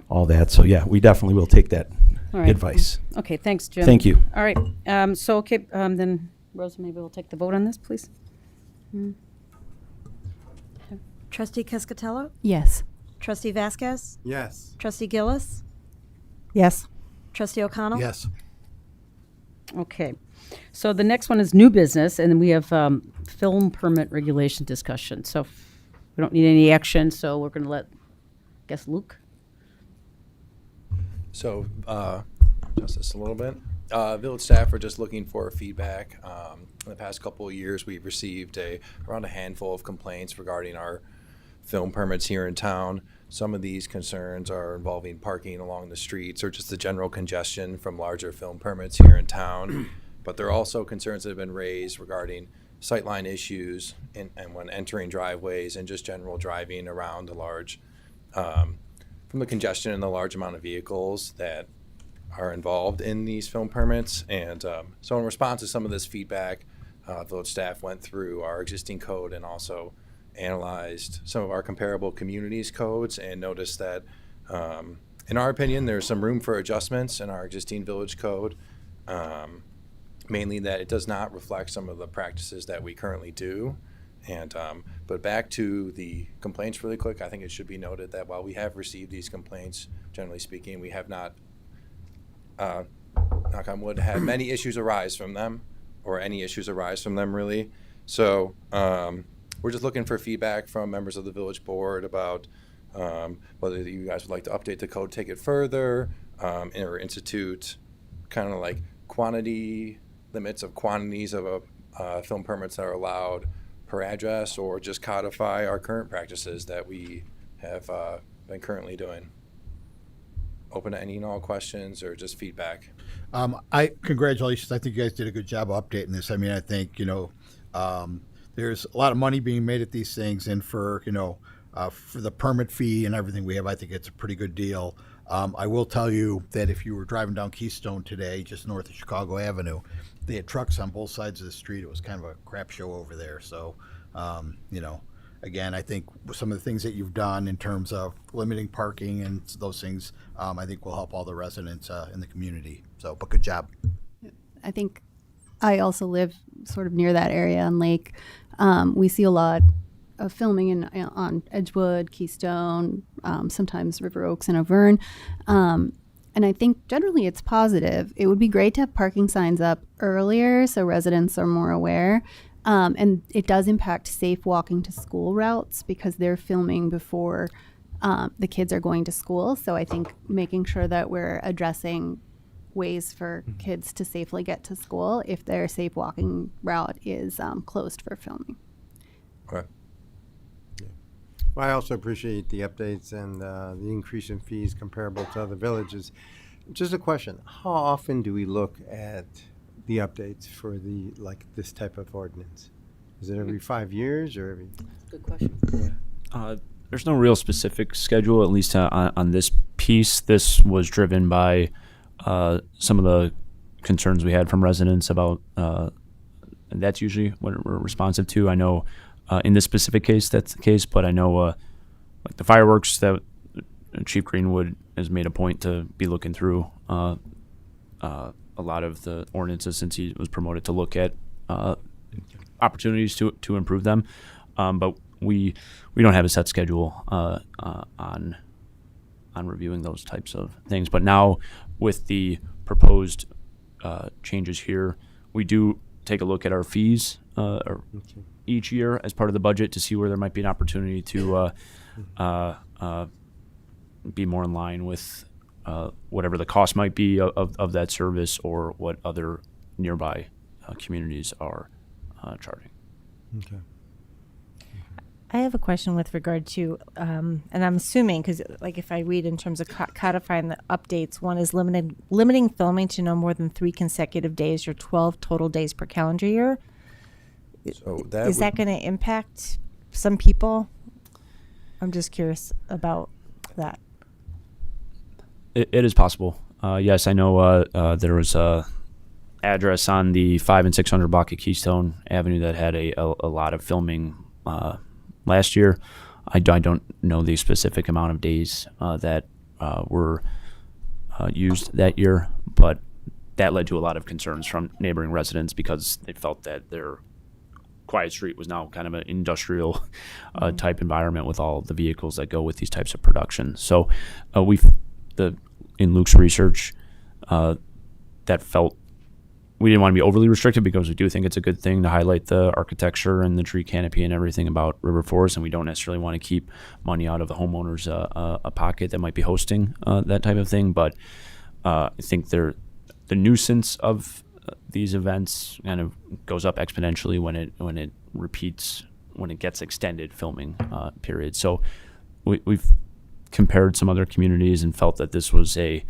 all that. So yeah, we definitely will take that advice. Okay, thanks, Jim. Thank you. All right. Then Rosa, maybe we'll take the vote on this, please. Trustee Cascatello? Yes. Trustee Vasquez? Yes. Trustee Gillis? Yes. Trustee O'Connell? Yes. Okay. So the next one is new business, and then we have film permit regulation discussion. So we don't need any action, so we're going to let, Luke. So, just this a little bit. Village staff are just looking for feedback. In the past couple of years, we've received around a handful of complaints regarding our film permits here in town. Some of these concerns are involving parking along the streets or just the general congestion from larger film permits here in town. But there are also concerns that have been raised regarding sightline issues and when entering driveways and just general driving around the large, from the congestion and the large amount of vehicles that are involved in these film permits. And so in response to some of this feedback, village staff went through our existing code and also analyzed some of our comparable communities codes and noticed that, in our opinion, there's some room for adjustments in our existing village code, mainly that it does not reflect some of the practices that we currently do. And but back to the complaints really quick, I think it should be noted that while we have received these complaints, generally speaking, we have not, knock on wood, had many issues arise from them, or any issues arise from them really. So we're just looking for feedback from members of the village board about whether you guys would like to update the code, take it further, or institute kind of like limits of quantities of film permits that are allowed per address, or just codify our current practices that we have been currently doing. Open to any and all questions or just feedback. Congratulations. I think you guys did a good job of updating this. I mean, I think, the there's a lot of money being made at these things, and for for the permit fee and everything we have, I think it's a pretty good deal. I will tell you that if you were driving down Keystone today, just north of Chicago Avenue, they had trucks on both sides of the street. It was kind of a crap show over there. So, again, I think some of the things that you've done in terms of limiting parking and those things, I think will help all the residents in the community. So, but good job. I think I also live sort of near that area on Lake. We see a lot of filming on Edgewood, Keystone, sometimes River Oaks and Auvergne. And I think generally it's positive. It would be great to have parking signs up earlier so residents are more aware. And it does impact safe walking to school routes because they're filming before the kids are going to school. So I think making sure that we're addressing ways for kids to safely get to school if their safe walking route is closed for filming. Okay. Well, I also appreciate the updates and the increase in fees comparable to other villages. Just a question: how often do we look at the updates for this type of ordinance? Is it every 5 years or every? Good question. There's no real specific schedule, at least on this piece. This was driven by some of the concerns we had from residents about, and that's usually what we're responsive to. I know in this specific case that's the case, but I know like the fireworks that Chief Greenwood has made a point to be looking through a lot of the ordinances since he was promoted to look at opportunities to improve them. But we don't have a set schedule on reviewing those types of things. But now with the proposed changes here, we do take a look at our fees each year as part of the budget to see where there might be an opportunity to be more in line with whatever the cost might be of that service or what other nearby communities are charging. Okay. I have a question with regard to, and I'm assuming, because like if I read in terms of codifying the updates, one is limiting filming to no more than 3 consecutive days or 12 total days per calendar year. So Is that going to impact some people? I'm just curious about that. It is possible. Yes, I know there was a address on the 5 and 600 block of Keystone Avenue that had a lot of filming last year. I don't know the specific amount of days that were used that year, but that led to a lot of concerns from neighboring residents because they felt that their quiet street was now kind of an industrial type environment with all the vehicles that go with these types of productions. So in Luke's research, that felt we didn't want to be overly restricted because we do think it's a good thing to highlight the architecture and the tree canopy and everything about River Forest, and we don't necessarily want to keep money out of the homeowner's a pocket that might be hosting that type of thing. But I think the nuisance of these events kind of goes up exponentially when it repeats, when it gets extended filming period. So we've compared some other communities and felt that this was a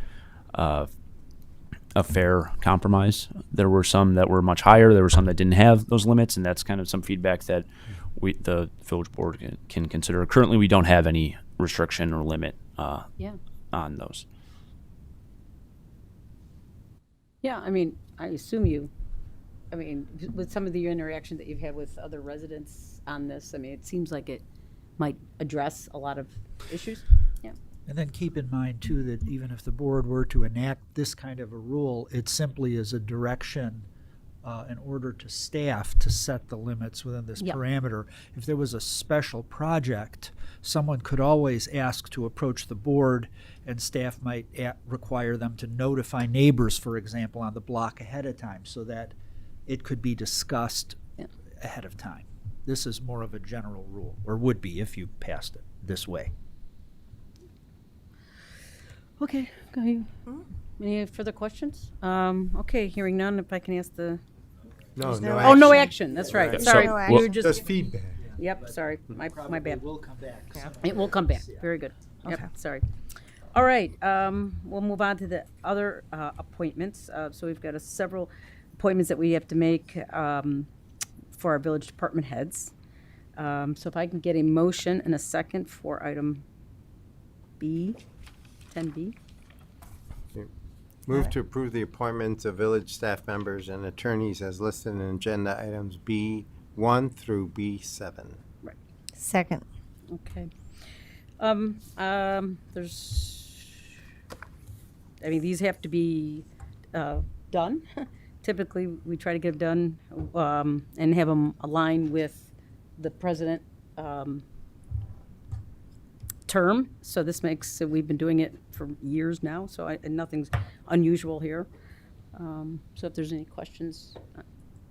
fair compromise. There were some that were much higher. There were some that didn't have those limits, and that's kind of some feedback that the village board can consider. Currently, we don't have any restriction or limit on those. Yeah, I mean, I assume with some of the interaction that you've had with other residents on this, I mean, it seems like it might address a lot of issues. Yeah. And then keep in mind, too, that even if the board were to enact this kind of a rule, it simply is a direction in order to staff to set the limits within this parameter. If there was a special project, someone could always ask to approach the board, and staff might require them to notify neighbors, for example, on the block ahead of time so that it could be discussed ahead of time. This is more of a general rule, or would be if you passed it this way. Okay. Any further questions? Okay, hearing none, if I can ask the... No action. That's right. Right. Sorry. So, We were just feedback. Yep, sorry. My bad. It will come back. It will come back. Very good. Yep, sorry. All right, we'll move on to the other appointments. So we've got several appointments that we have to make for our village department heads. So if I can get a motion and a second for item B, 10B. Move to approve the appointments of village staff members and attorneys as listed in agenda items B1 through B7. Right. Second. Okay. These have to be done. Typically, we try to get them done and have them align with the president term. So this makes, we've been doing it for years now, so nothing's unusual here. So if there's any questions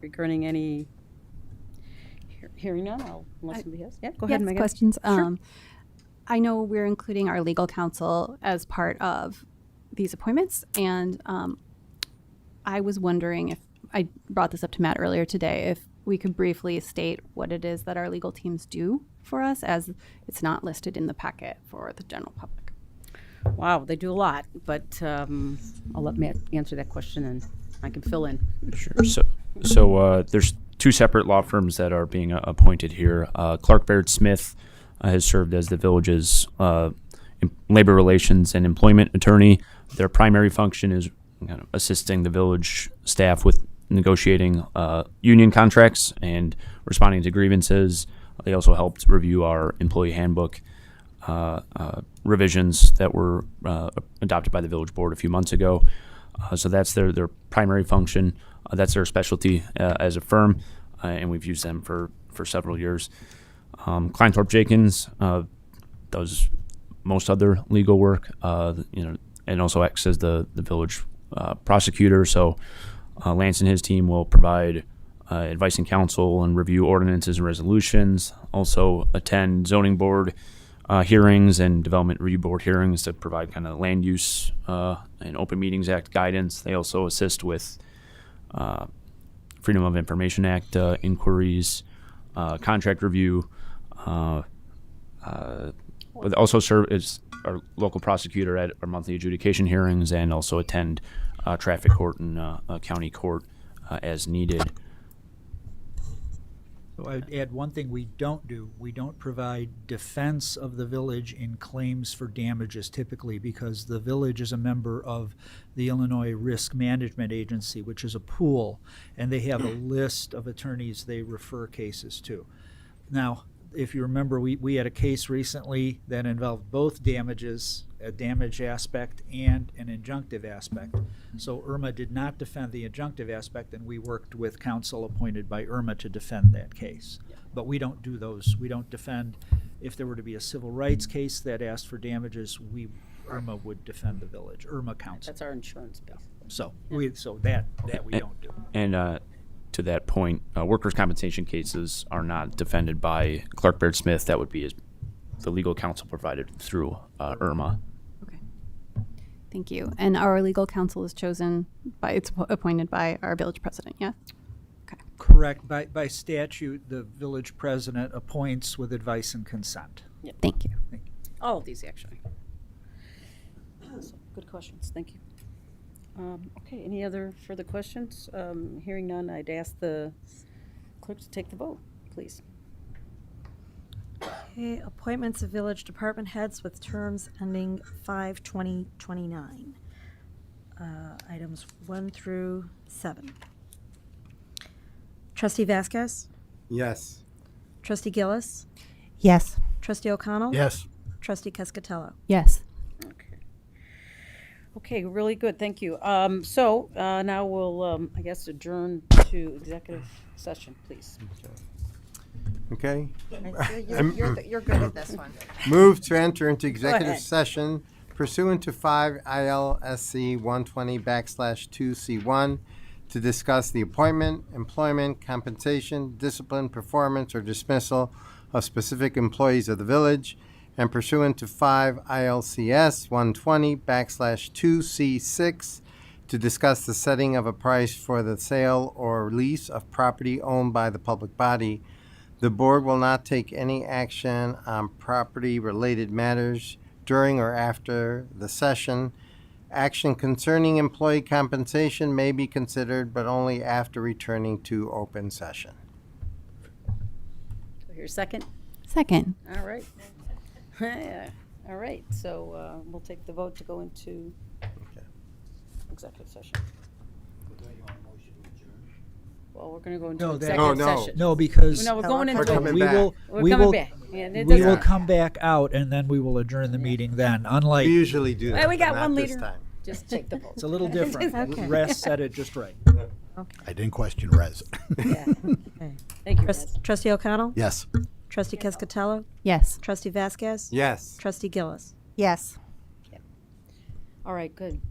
regarding any, hearing none, unless somebody has. Yeah, go ahead, Yes, Megan. questions. Sure. I know we're including our legal counsel as part of these appointments, and I was wondering if, I brought this up to Matt earlier today, if we could briefly state what it is that our legal teams do for us, as it's not listed in the packet for the general public. Wow, they do a lot, but I'll let Matt answer that question and I can fill in. Sure. So there's two separate law firms that are being appointed here. Clark Baird Smith has served as the village's labor relations and employment attorney. Their primary function is assisting the village staff with negotiating union contracts and responding to grievances. They also helped review our employee handbook revisions that were adopted by the village board a few months ago. So that's their primary function. That's their specialty as a firm, and we've used them for several years. Kleinthorpe Jenkins does most other legal work, and also acts as the village prosecutor. So Lance and his team will provide advice and counsel and review ordinances and resolutions. Also attend zoning board hearings and development review board hearings to provide kind of land use and Open Meetings Act guidance. They also assist with Freedom of Information Act inquiries, contract review. But also serve as our local prosecutor at our monthly adjudication hearings, and also attend traffic court and county court as needed. So I'd add one thing we don't do. We don't provide defense of the village in claims for damages typically, because the village is a member of the Illinois Risk Management Agency, which is a pool, and they have a list of attorneys they refer cases to. Now, if you remember, we had a case recently that involved both damages, a damage aspect and an injunctive aspect. So Irma did not defend the injunctive aspect, and we worked with counsel appointed by Irma to defend that case. But we don't do those. We don't defend. If there were to be a civil rights case that asked for damages, Irma would defend the village. Irma counsel. That's our insurance bill. So that we don't do. And to that point, workers' compensation cases are not defended by Clark Baird Smith. That would be the legal counsel provided through Irma. Okay. Thank you. And our legal counsel is it's appointed by our village president, yeah? Okay. Correct. By statute, the village president appoints with advice and consent. Yeah. Thank you. All of these, actually. Good questions. Thank you. Okay, any other further questions? Hearing none, I'd ask the clerk to take the vote, please. Okay, appointments of village department heads with terms ending 5/20/29. Items 1 through 7. Trustee Vasquez? Yes. Trustee Gillis? Yes. Trustee O'Connell? Yes. Trustee Cascatello? Yes. Okay, really good, thank you. So now we'll, I guess, adjourn to executive session, please. Okay. You're good at this one. Move to enter into executive ahead. session pursuant to 5 ILSC 120/2C1 to discuss the appointment, employment, compensation, discipline, performance, or dismissal of specific employees of the village, and pursuant to 5 ILCS 120/2C6 to discuss the setting of a price for the sale or lease of property owned by the public body. The board will not take any action on property-related matters during or after the session. Action concerning employee compensation may be considered, but only after returning to open session. hear a second? Second. All right. All right, so we'll take the vote to go into executive session. Well, we're going to go into No, that- executive No, no. session. No, because No, we're going into. coming we back. will We're we coming will back. Yeah, it we will doesn't- come back out and then we will adjourn the meeting. Then, unlike We usually do that. Well, we got but one not this leader. time. Just take the vote. it's a little different. Okay. Rest said it just right. I didn't question Rez. Yeah. Thank you, Rez. Trustee O'Connell? Yes. Trustee Cascatello? Yes. Trustee Vasquez? Yes. Trustee Gillis? Yes. All right, good.